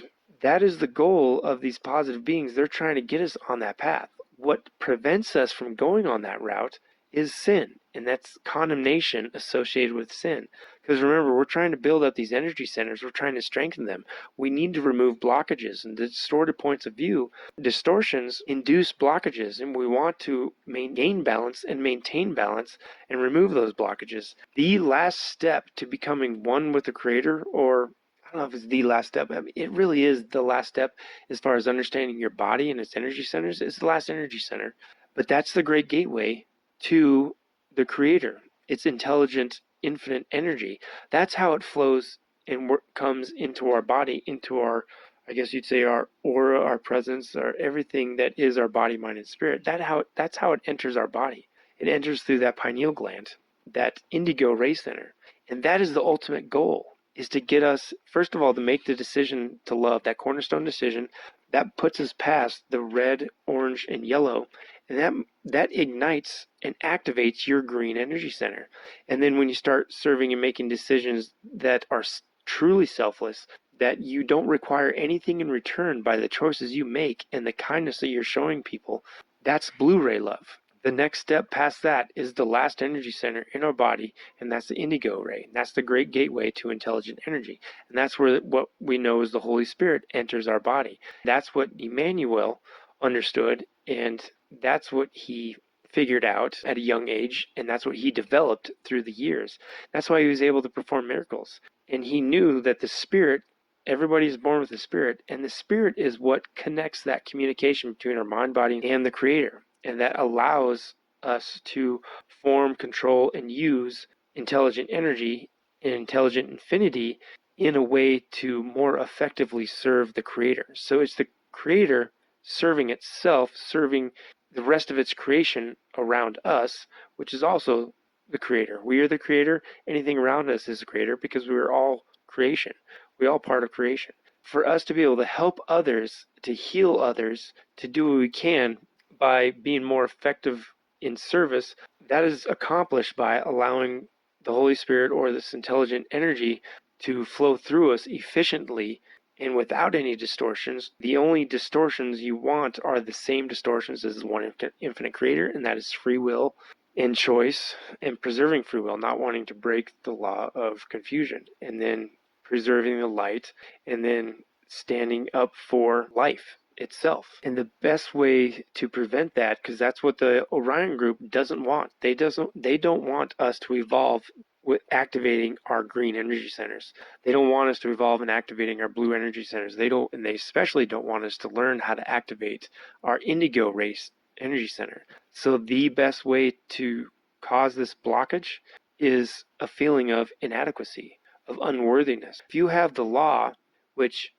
that is the goal of these positive beings. They're trying to get us on that path. What prevents us from going on that route is sin, and that's condemnation associated with sin. Because remember, we're trying to build up these energy centers. We're trying to strengthen them. We need to remove blockages and distorted points of view. Distortions induce blockages, and we want to maintain balance and maintain balance and remove those blockages. The last step to becoming one with the Creator, or I don't know if it's the last step. I mean, it really is the last step as far as understanding your body and its energy centers. It's the last energy center. But that's the great gateway to the Creator. It's intelligent, infinite energy. That's how it flows and comes into our body, into our, I guess you'd say, our aura, our presence, our everything that is our body, mind, and spirit. That's how it enters our body. It enters through that pineal gland, that indigo ray center. And that is the ultimate goal, is to get us, first of all, to make the decision to love, that cornerstone decision. That puts us past the red, orange, and yellow, and that ignites and activates your green energy center. And then when you start serving and making decisions that are truly selfless, that you don't require anything in return by the choices you make and the kindness that you're showing people, that's Blu-ray love. The next step past that is the last energy center in our body, and that's the indigo ray. That's the great gateway to intelligent energy. And that's where what we know as the Holy Spirit enters our body. That's what Emmanuel understood, and that's what he figured out at a young age, and that's what he developed through the years. That's why he was able to perform miracles. And he knew that the Spirit, everybody is born with the Spirit, and the Spirit is what connects that communication between our mind, body, and the Creator. And that allows us to form, control, and use intelligent energy and intelligent infinity in a way to more effectively serve the Creator. So it's the Creator serving itself, serving the rest of its creation around us, which is also the Creator. We are the Creator. Anything around us is the Creator, because we are all creation. We're all part of creation. For us to be able to help others, to heal others, to do what we can by being more effective in service, that is accomplished by allowing the Holy Spirit or this intelligent energy to flow through us efficiently and without any distortions. The only distortions you want are the same distortions as the one infinite Creator, and that is free will and choice, and preserving free will, not wanting to break the law of confusion, and then preserving the light, and then standing up for life itself. And the best way to prevent that, because that's what the Orion group doesn't want. They don't want us to evolve with activating our green energy centers. They don't want us to evolve in activating our blue energy centers. And they especially don't want us to learn how to activate our indigo race energy center. So the best way to cause this blockage is a feeling of inadequacy, of unworthiness. If you have the law, which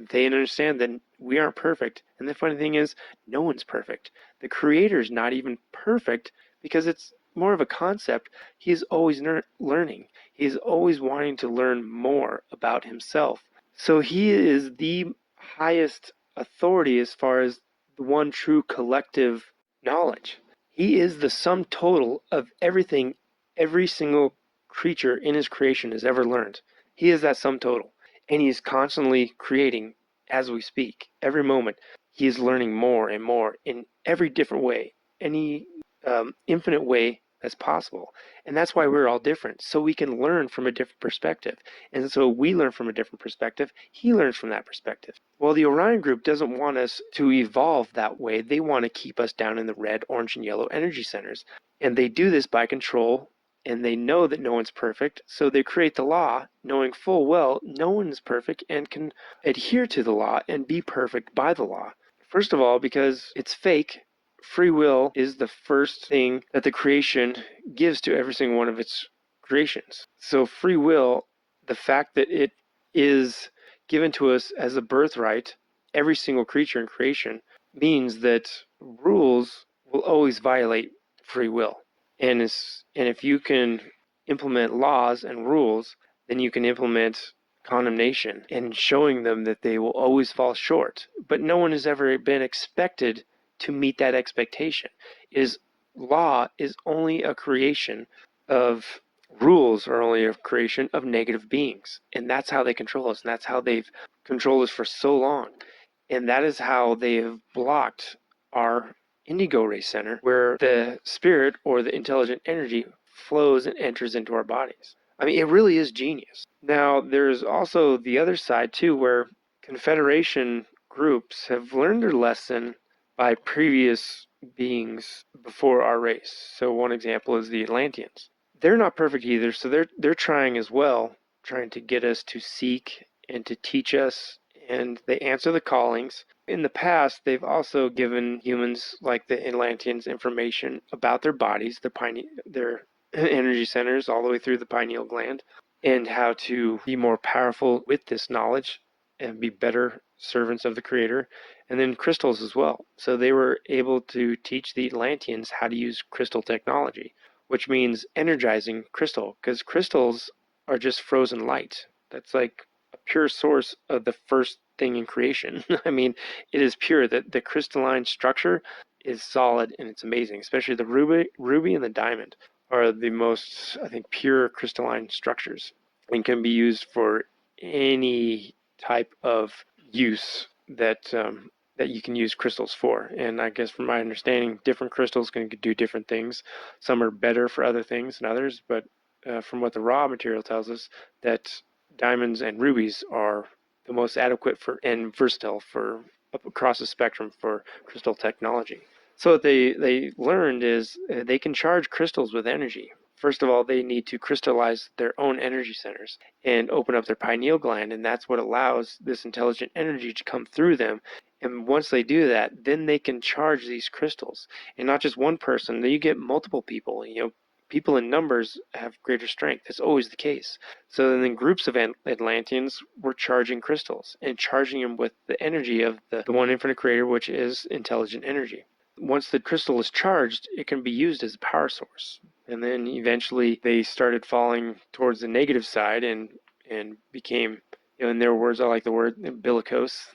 they understand that we aren't perfect. And the funny thing is, no one's perfect. The Creator's not even perfect, because it's more of a concept. He is always learning. He is always wanting to learn more about himself. So he is the highest authority as far as the one true collective knowledge. He is the sum total of everything every single creature in his creation has ever learned. He is that sum total. And he is constantly creating as we speak. Every moment, he is learning more and more in every different way, any infinite way that's possible. And that's why we're all different, so we can learn from a different perspective. And so we learn from a different perspective. He learns from that perspective. Well, the Orion group doesn't want us to evolve that way. They want to keep us down in the red, orange, and yellow energy centers. And they do this by control. And they know that no one's perfect, so they create the law, knowing full well no one is perfect and can adhere to the law and be perfect by the law. First of all, because it's fake. Free will is the first thing that the creation gives to every single one of its creations. So free will, the fact that it is given to us as a birthright, every single creature in creation, means that rules will always violate free will. And if you can implement laws and rules, then you can implement condemnation and showing them that they will always fall short. But no one has ever been expected to meet that expectation. Law is only a creation of rules, are only a creation of negative beings. And that's how they control us. And that's how they've controlled us for so long. And that is how they have blocked our indigo ray center, where the spirit or the intelligent energy flows and enters into our bodies. I mean, it really is genius. Now, there's also the other side too, where Confederation groups have learned their lesson by previous beings before our race. So one example is the Atlanteans. They're not perfect either, so they're trying as well, trying to get us to seek and to teach us, and they answer the callings. In the past, they've also given humans like the Atlanteans information about their bodies, their energy centers all the way through the pineal gland, and how to be more powerful with this knowledge and be better servants of the Creator, and then crystals as well. So they were able to teach the Atlanteans how to use crystal technology, which means energizing crystal, because crystals are just frozen light. That's like a pure source of the first thing in creation. I mean, it is pure. The crystalline structure is solid and it's amazing, especially the ruby and the diamond are the most, I think, pure crystalline structures and can be used for any type of use that you can use crystals for. And I guess from my understanding, different crystals can do different things. Some are better for other things than others, but from what the raw material tells us, that diamonds and rubies are the most adequate for and versatile for across the spectrum for crystal technology. So what they learned is they can charge crystals with energy. First of all, they need to crystallize their own energy centers and open up their pineal gland, and that's what allows this intelligent energy to come through them. And once they do that, then they can charge these crystals. And not just one person, then you get multiple people. People in numbers have greater strength. That's always the case. So then groups of Atlanteans were charging crystals and charging them with the energy of the one infinite creator, which is intelligent energy. Once the crystal is charged, it can be used as a power source. And then eventually they started falling towards the negative side and became, in their words, I like the word bellicose.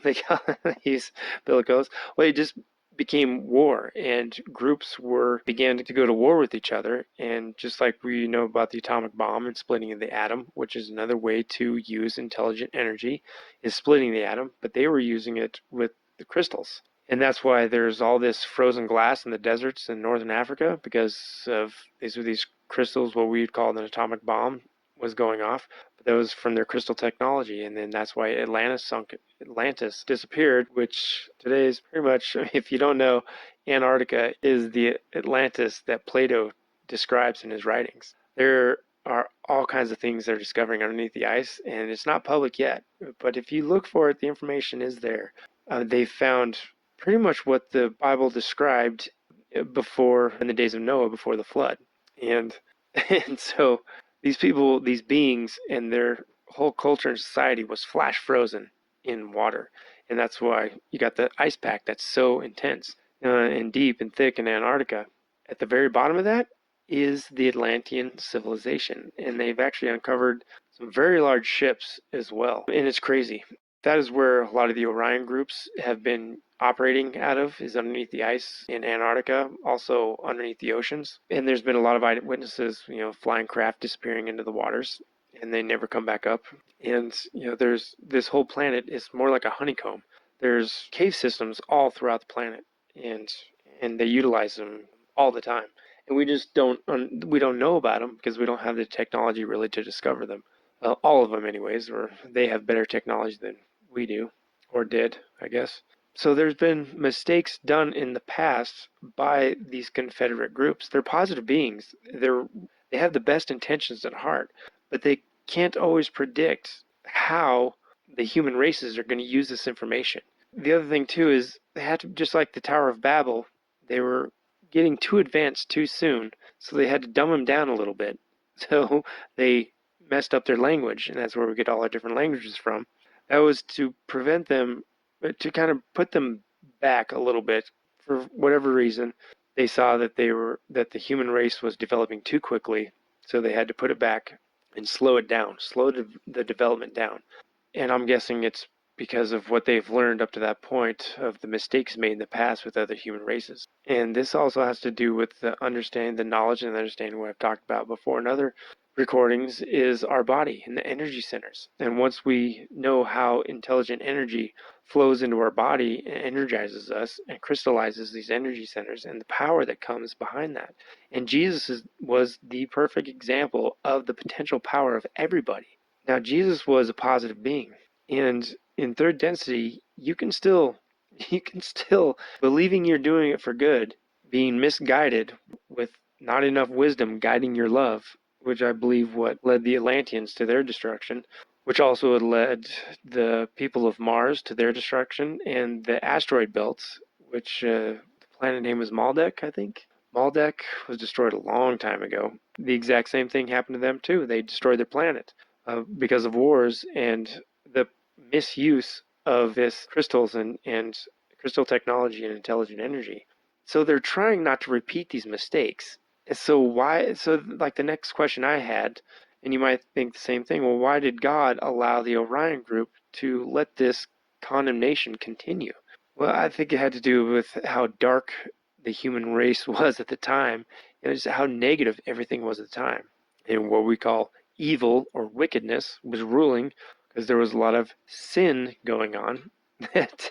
He's bellicose. Well, it just became war, and groups began to go to war with each other. And just like we know about the atomic bomb and splitting of the atom, which is another way to use intelligent energy, is splitting the atom, but they were using it with the crystals. And that's why there's all this frozen glass in the deserts in northern Africa, because of these crystals, what we'd call an atomic bomb was going off. But that was from their crystal technology. And then that's why Atlantis disappeared, which today is pretty much, if you don't know, Antarctica is the Atlantis that Plato describes in his writings. There are all kinds of things they're discovering underneath the ice, and it's not public yet. But if you look for it, the information is there. They found pretty much what the Bible described before, in the days of Noah, before the flood. And so these people, these beings, and their whole culture and society was flash frozen in water. And that's why you got the ice pack that's so intense and deep and thick in Antarctica. At the very bottom of that is the Atlantean civilization. And they've actually uncovered some very large ships as well. And it's crazy. That is where a lot of the Orion groups have been operating out of, is underneath the ice in Antarctica, also underneath the oceans. And there's been a lot of eyewitnesses, flying craft disappearing into the waters, and they never come back up. And, there's this whole planet is more like a honeycomb. There's cave systems all throughout the planet, and they utilize them all the time. And we just don't know about them because we don't have the technology really to discover them. All of them anyways, or they have better technology than we do, or did, I guess. So there's been mistakes done in the past by these Confederate groups. They're positive beings. They have the best intentions at heart, but they can't always predict how the human races are going to use this information. The other thing too is they had to, just like the Tower of Babel, they were getting too advanced too soon, so they had to dumb them down a little bit. So they messed up their language, and that's where we get all our different languages from. That was to prevent them, to kind of put them back a little bit. For whatever reason, they saw that the human race was developing too quickly, so they had to put it back and slow it down, slow the development down. And I'm guessing it's because of what they've learned up to that point of the mistakes made in the past with other human races. And this also has to do with the knowledge and understanding what I've talked about before. Another recordings is our body and the energy centers. And once we know how intelligent energy flows into our body and energizes us and crystallizes these energy centers and the power that comes behind that. And was the perfect example of the potential power of everybody. Now, Jesus was a positive being. And in third density, you can still, believing you're doing it for good, being misguided with not enough wisdom guiding your love, which I believe what led the Atlanteans to their destruction, which also had led the people of Mars to their destruction, and the asteroid belts, which the planet name was Maldek, I think. Maldek was destroyed a long time ago. The exact same thing happened to them too. They destroyed their planet because of wars and the misuse of this crystals and crystal technology and intelligent energy. So they're trying not to repeat these mistakes. So like the next question I had, and you might think the same thing, well, why did God allow the Orion group to let this condemnation continue? Well, I think it had to do with how dark the human race was at the time, and just how negative everything was at the time. And what we call evil or wickedness was ruling because there was a lot of sin going on that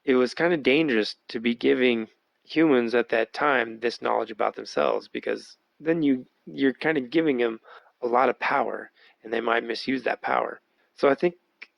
it was kind of dangerous to be giving humans at that time this knowledge about themselves, because then you're kind of giving them a lot of power and they might misuse that power. So I think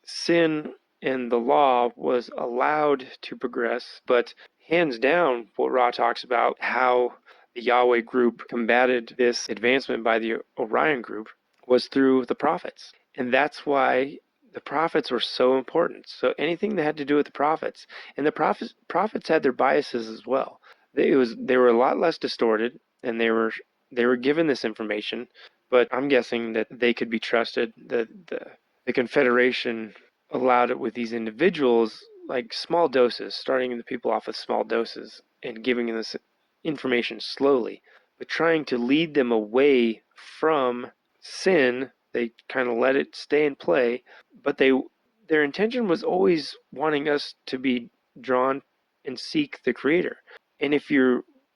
sin and the law was allowed to progress, but hands down what Ra talks about how the Yahweh group combated this advancement by the Orion group was through the prophets. And that's why the prophets were so important. So anything that had to do with the prophets, and the prophets had their biases as well. They were a lot less distorted, and they were given this information, but I'm guessing that they could be trusted. The Confederation allowed it with these individuals, like small doses, starting the people off with small doses and giving them this information slowly, but trying to lead them away from sin. They kind of let it stay in play, but their intention was always wanting us to be drawn and seek the Creator. And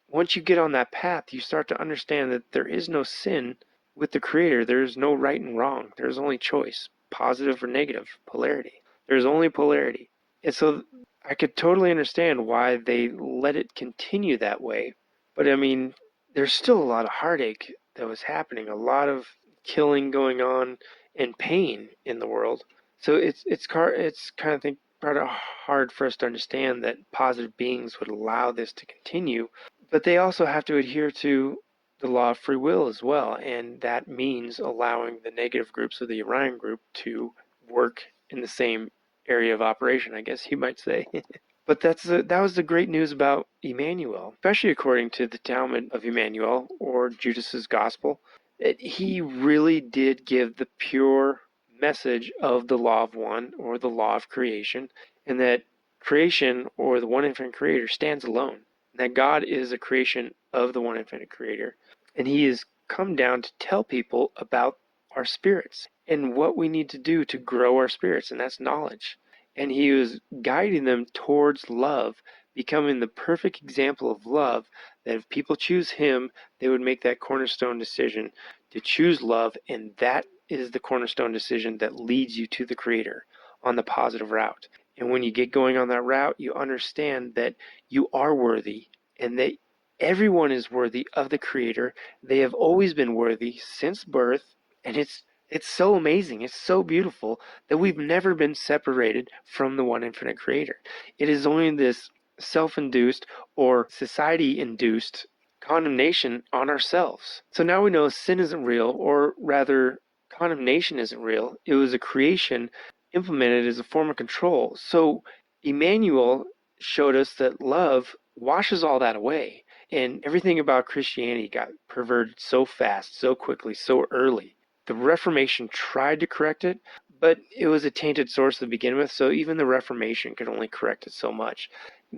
once you get on that path, you start to understand that there is no sin with the Creator. There is no right and wrong. There's only choice, positive or negative, polarity. There's only polarity. And so I could totally understand why they let it continue that way. But I mean, there's still a lot of heartache that was happening, a lot of killing going on and pain in the world. So it's kind of hard for us to understand that positive beings would allow this to continue, but they also have to adhere to the law of free will as well, and that means allowing the negative groups of the Orion group to work in the same area of operation, I guess you might say. But that was the great news about Emmanuel, especially according to the Talmud of Jmmanuel, or Judas's Gospel. He really did give the pure message of the law of one, or the law of creation, and that creation, or the one infinite creator, stands alone. And that God is a creation of the one infinite creator. And he has come down to tell people about our spirits and what we need to do to grow our spirits, and that's knowledge. And he was guiding them towards love, becoming the perfect example of love, that if people choose him, they would make that cornerstone decision to choose love, and that is the cornerstone decision that leads you to the Creator on the positive route. And when you get going on that route, you understand that you are worthy, and that everyone is worthy of the Creator. They have always been worthy since birth, and it's so amazing, it's so beautiful that we've never been separated from the one infinite Creator. It is only this self-induced or society-induced condemnation on ourselves. So now we know sin isn't real, or rather, condemnation isn't real. It was a creation implemented as a form of control. So Emmanuel showed us that love washes all that away, and everything about Christianity got perverted so fast, so quickly, so early. The Reformation tried to correct it, but it was a tainted source to begin with, so even the Reformation could only correct it so much.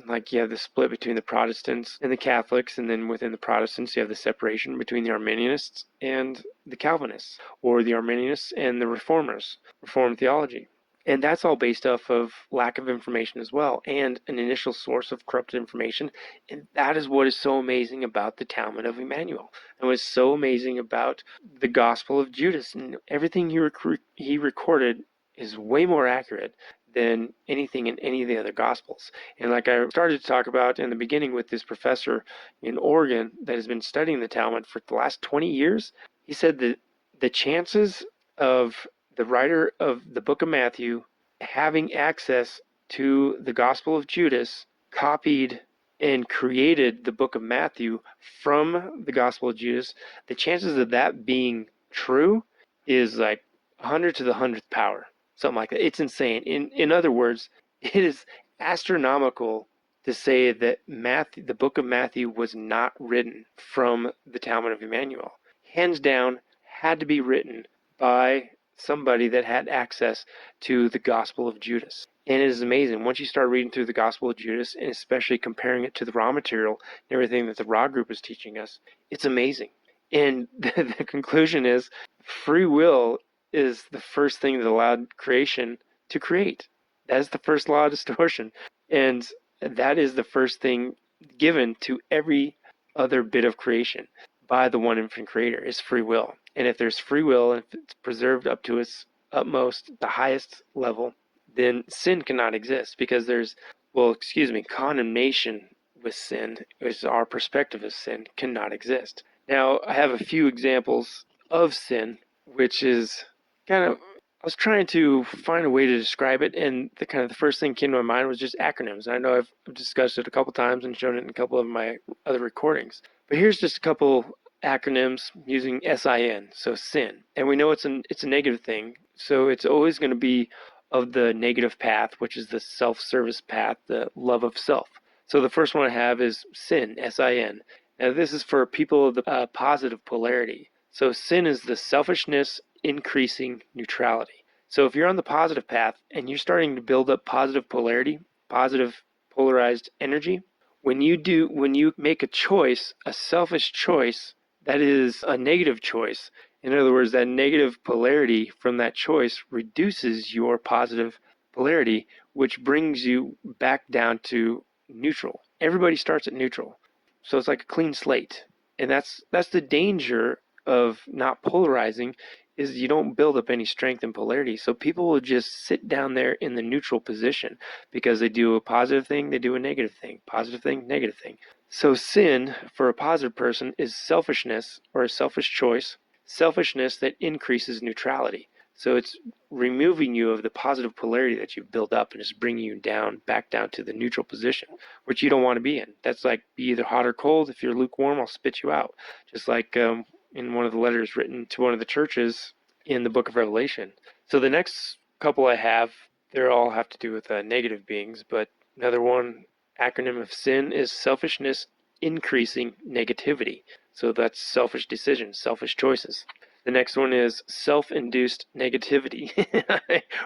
Like, you have the split between the Protestants and the Catholics, and then within the Protestants you have the separation between the Arminianists and the Calvinists, or the Arminianists and the Reformers, Reformed theology. And that's all based off of lack of information as well, and an initial source of corrupted information. And that is what is so amazing about the Talmud of Jmmanuel, and what's so amazing about the Gospel of Judas. And everything he recorded is way more accurate than anything in any of the other Gospels. And like I started to talk about in the beginning with this professor in Oregon that has been studying the Talmud for the last 20 years, he said that the chances of the writer of the book of Matthew having access to the Gospel of Judas, copied and created the book of Matthew from the Gospel of Judas, the chances of that being true is like 100 to the 100th power, something like that. It's insane. In other words, it is astronomical to say that Matthew, the book of Matthew, was not written from the Talmud of Jmmanuel. Hands down, had to be written by somebody that had access to the Gospel of Judas. And it is amazing. Once you start reading through the Gospel of Judas, and especially comparing it to the raw material and everything that the raw group is teaching us, it's amazing. And the conclusion is free will is the first thing that allowed creation to create. That is the first law of distortion. And that is the first thing given to every other bit of creation by the one infinite creator, is free will. And if there's free will, and if it's preserved up to its utmost, the highest level, then sin cannot exist, because there's, condemnation with sin, which is our perspective of sin, cannot exist. Now, I have a few examples of sin, which is I was trying to find a way to describe it, and the first thing that came to my mind was just acronyms. I know I've discussed it a couple times and shown it in a couple of my other recordings. But here's just a couple acronyms using S.I.N, so sin. And we know it's a negative thing, so it's always going to be of the negative path, which is the self-service path, the love of self. So the first one I have is sin, S-I-N. Now this is for people of the positive polarity. So sin is the selfishness increasing neutrality. So if you're on the positive path and you're starting to build up positive polarity, positive polarized energy, when you make a choice, a selfish choice, that is a negative choice. In other words, that negative polarity from that choice reduces your positive polarity, which brings you back down to neutral. Everybody starts at neutral. So it's like a clean slate. And that's the danger of not polarizing, is you don't build up any strength in polarity. So people will just sit down there in the neutral position because they do a positive thing, they do a negative thing, positive thing, negative thing. So sin for a positive person is selfishness, or a selfish choice, selfishness that increases neutrality. So it's removing you of the positive polarity that you've built up and just bringing you back down to the neutral position, which you don't want to be in. That's like, be either hot or cold. If you're lukewarm, I'll spit you out. Just like in one of the letters written to one of the churches in the book of Revelation. So the next couple I have, they all have to do with negative beings, but another one acronym of sin is selfishness increasing negativity. So that's selfish decisions, selfish choices. The next one is self-induced negativity.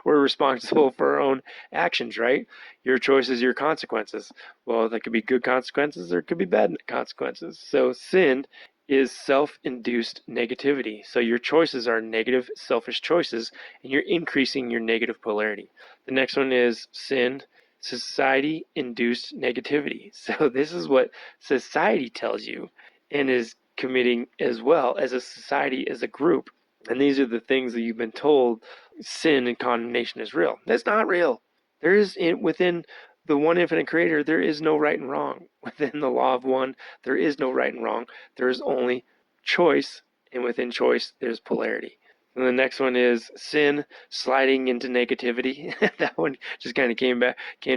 We're responsible for our own actions, right? Your choices, your consequences. Well, that could be good consequences or it could be bad consequences. So sin is self-induced negativity. So your choices are negative, selfish choices, and you're increasing your negative polarity. The next one is sin, society-induced negativity. So this is what society tells you and is committing as well as a society, as a group. And these are the things that you've been told sin and condemnation is real. That's not real. There is, within the one infinite creator, there is no right and wrong. Within the law of one, there is no right and wrong. There is only choice, and within choice, there's polarity. And the next one is sin sliding into negativity. That one just kind of came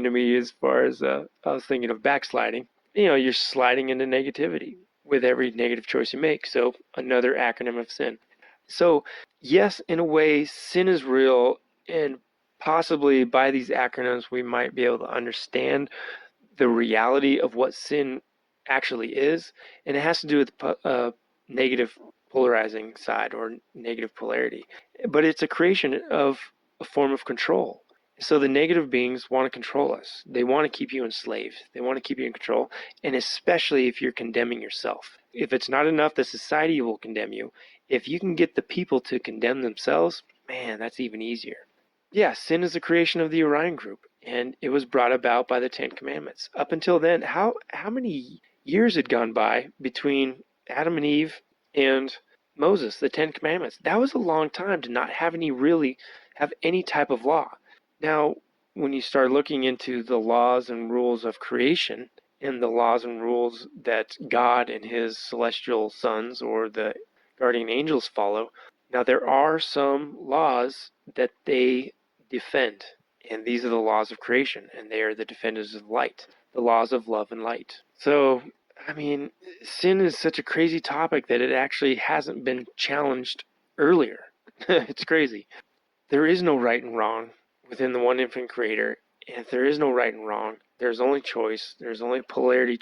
to me as far as I was thinking of backsliding. You're sliding into negativity with every negative choice you make. So another acronym of sin. So yes, in a way, sin is real, and possibly by these acronyms we might be able to understand the reality of what sin actually is, and it has to do with negative polarizing side, or negative polarity. But it's a creation of a form of control. So the negative beings want to control us. They want to keep you enslaved. They want to keep you in control, and especially if you're condemning yourself. If it's not enough, the society will condemn you. If you can get the people to condemn themselves, man, that's even easier. Yeah, sin is the creation of the Orion group, and it was brought about by the Ten Commandments. Up until then, how many years had gone by between Adam and Eve and Moses, the Ten Commandments? That was a long time to not have any type of law. Now, when you start looking into the laws and rules of creation and the laws and rules that God and his celestial sons or the guardian angels follow, now there are some laws that they defend, and these are the laws of creation, and they are the defenders of light, the laws of love and light. So, I mean, sin is such a crazy topic that it actually hasn't been challenged earlier. It's crazy. There is no right and wrong within the one infinite creator, and if there is no right and wrong, there's only choice, there's only polarity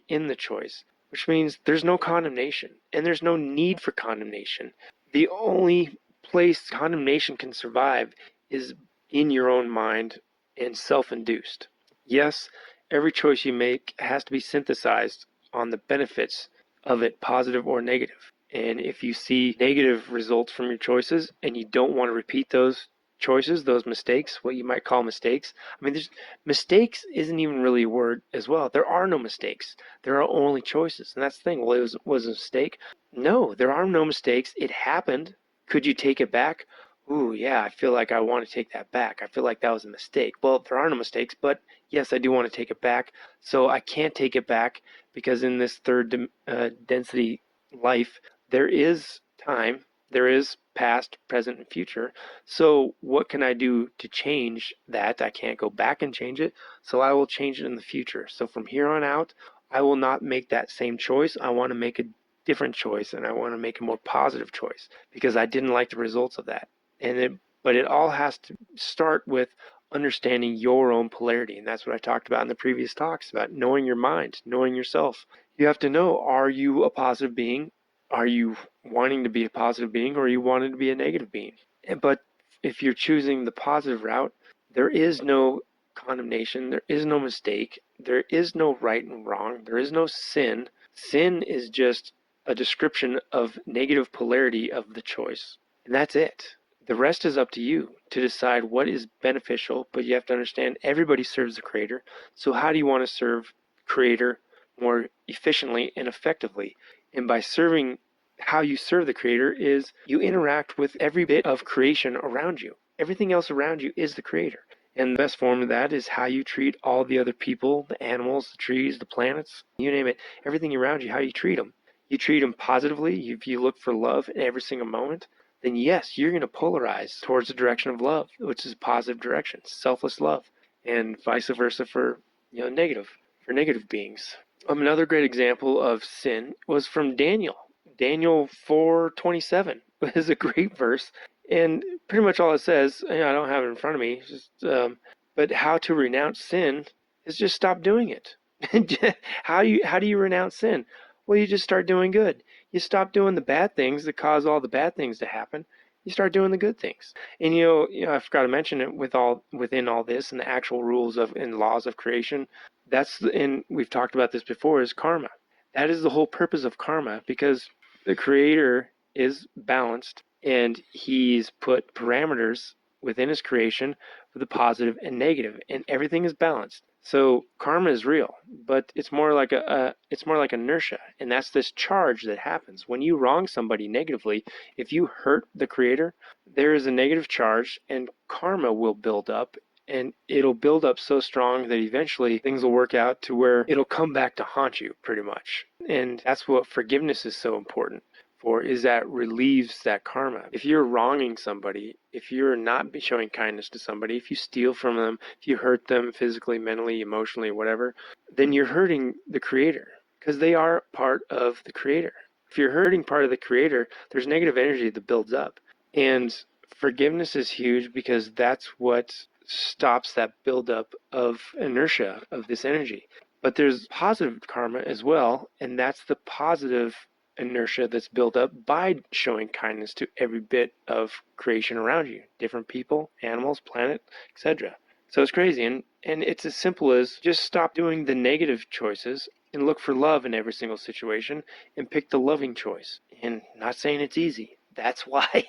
in the choice, which means there's no condemnation, and there's no need for condemnation. The only place condemnation can survive is in your own mind and self-induced. Yes, every choice you make has to be synthesized on the benefits of it, positive or negative. And if you see negative results from your choices and you don't want to repeat those choices, those mistakes, what you might call mistakes. I mean, mistakes isn't even really a word as well. There are no mistakes. There are only choices. And that's the thing. Well, was a mistake? No, there are no mistakes. It happened. Could you take it back? Ooh, yeah, I feel like I want to take that back. I feel like that was a mistake. Well, there are no mistakes, but yes, I do want to take it back. So I can't take it back because in this third density life, there is time, there is past, present, and future. So what can I do to change that? I can't go back and change it, so I will change it in the future. So from here on out, I will not make that same choice. I want to make a different choice, and I want to make a more positive choice because I didn't like the results of that. But it all has to start with understanding your own polarity, and that's what I talked about in the previous talks about knowing your mind, knowing yourself. You have to know, are you a positive being? Are you wanting to be a positive being, or are you wanting to be a negative being? But if you're choosing the positive route, there is no condemnation, there is no mistake, there is no right and wrong, there is no sin. Sin is just a description of negative polarity of the choice. And that's it. The rest is up to you to decide what is beneficial, but you have to understand everybody serves the Creator. So how do you want to serve Creator more efficiently and effectively? And by serving, how you serve the Creator is you interact with every bit of creation around you. Everything else around you is the Creator. And the best form of that is how you treat all the other people, the animals, the trees, the planets, you name it, everything around you, how you treat them. You treat them positively, if you look for love in every single moment, then yes, you're going to polarize towards the direction of love, which is a positive direction, selfless love, and vice versa for negative beings. Another great example of sin was from Daniel. Daniel 4:27 is a great verse, and pretty much all it says, I don't have it in front of me, but how to renounce sin is just stop doing it. How do you renounce sin? Well, you just start doing good. You stop doing the bad things that cause all the bad things to happen. You start doing the good things. And I forgot to mention it within all this and the actual rules of and laws of creation. And we've talked about this before, is karma. That is the whole purpose of karma, because the Creator is balanced and he's put parameters within his creation for the positive and negative, and everything is balanced. So karma is real, but it's more like inertia, and that's this charge that happens when you wrong somebody negatively. If you hurt the Creator, there is a negative charge, and karma will build up, and it'll build up so strong that eventually things will work out to where it'll come back to haunt you, pretty much. And that's what forgiveness is so important for, is that relieves that karma. If you're wronging somebody, if you're not showing kindness to somebody, if you steal from them, if you hurt them physically, mentally, emotionally, whatever, then you're hurting the Creator, because they are part of the Creator. If you're hurting part of the Creator, there's negative energy that builds up. And forgiveness is huge, because that's what stops that buildup of inertia of this energy. But there's positive karma as well, and that's the positive inertia that's built up by showing kindness to every bit of creation around you, different people, animals, planet, etc. So it's crazy, and it's as simple as just stop doing the negative choices and look for love in every single situation and pick the loving choice. And not saying it's easy, That's why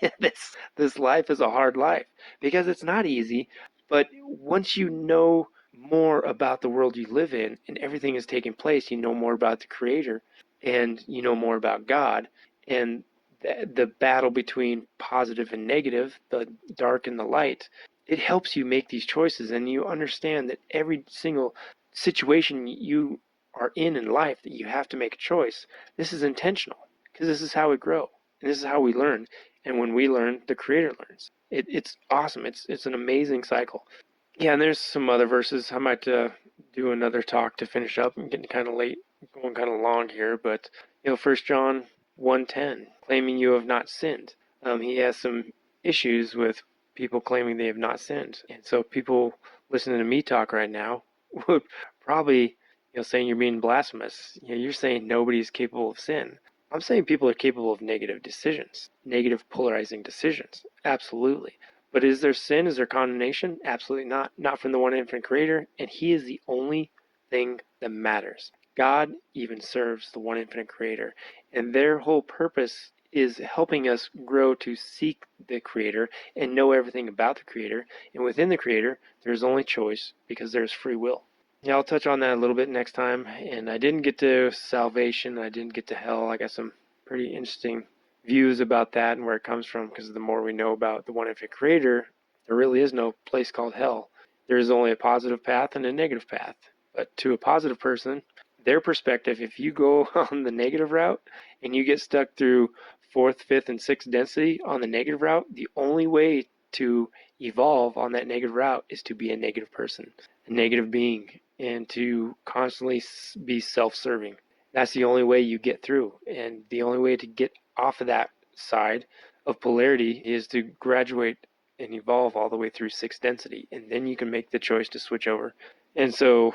this life is a hard life, because it's not easy. But once you know more about the world you live in and everything is taking place, you know more about the Creator, and you know more about God, and the battle between positive and negative, the dark and the light. It helps you make these choices, and you understand that every single situation you are in life, that you have to make a choice. This is intentional, because this is how we grow, and this is how we learn. And when we learn, the Creator learns. It's awesome. It's an amazing cycle. Yeah, and there's some other verses. I might do another talk to finish up. I'm getting kind of late, going kind of long here, but 1 John 1:10, claiming you have not sinned. He has some issues with people claiming they have not sinned, and so people listening to me talk right now would probably saying you're being blasphemous. You're saying nobody's capable of sin. I'm saying people are capable of negative decisions, negative polarizing decisions. Absolutely. But is there sin? Is there condemnation? Absolutely not. Not from the one infinite Creator, and He is the only thing that matters. God even serves the one infinite Creator, and their whole purpose is helping us grow to seek the Creator and know everything about the Creator. And within the Creator, there's only choice, because there's free will. Yeah, I'll touch on that a little bit next time. And I didn't get to salvation. I didn't get to hell. I got some pretty interesting views about that and where it comes from, because the more we know about the one infinite Creator, there really is no place called hell. There is only a positive path and a negative path. But to a positive person, their perspective, if you go on the negative route and you get stuck through 4th, 5th, and 6th density on the negative route, the only way to evolve on that negative route is to be a negative person, a negative being, and to constantly be self-serving. That's the only way you get through. And the only way to get off of that side of polarity is to graduate and evolve all the way through 6th density. And then you can make the choice to switch over. And so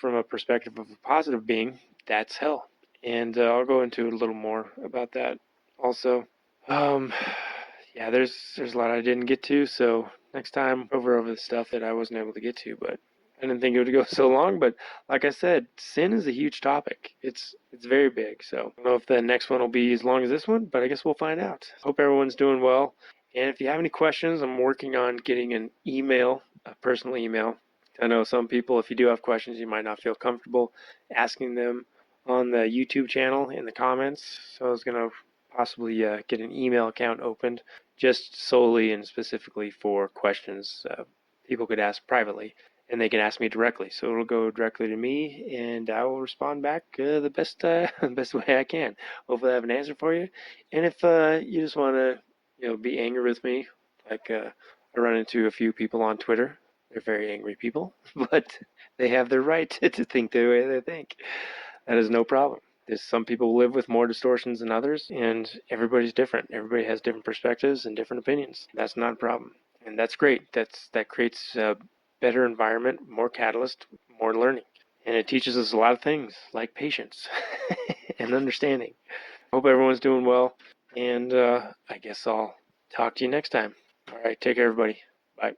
from a perspective of a positive being, that's hell. And I'll go into a little more about that also. Yeah, there's a lot I didn't get to, so next time over the stuff that I wasn't able to get to, but I didn't think it would go so long. But like I said, sin is a huge topic. It's very big, so I don't know if the next one will be as long as this one, but I guess we'll find out. Hope everyone's doing well. And if you have any questions, I'm working on getting an email, a personal email. I know some people, if you do have questions, you might not feel comfortable asking them on the YouTube channel in the comments. So I was going to possibly get an email account opened just solely and specifically for questions people could ask privately, and they can ask me directly. So it'll go directly to me, and I will respond back the best way I can. Hopefully I have an answer for you. And if you just want to be angry with me, like I run into a few people on Twitter. They're very angry people, but they have their right to think the way they think. That is no problem. There's some people live with more distortions than others, and everybody's different. Everybody has different perspectives and different opinions. That's not a problem, and that's great. That creates a better environment, more catalyst, more learning, and it teaches us a lot of things like patience and understanding. Hope everyone's doing well, and I guess I'll talk to you next time. All right, take care, everybody. Bye.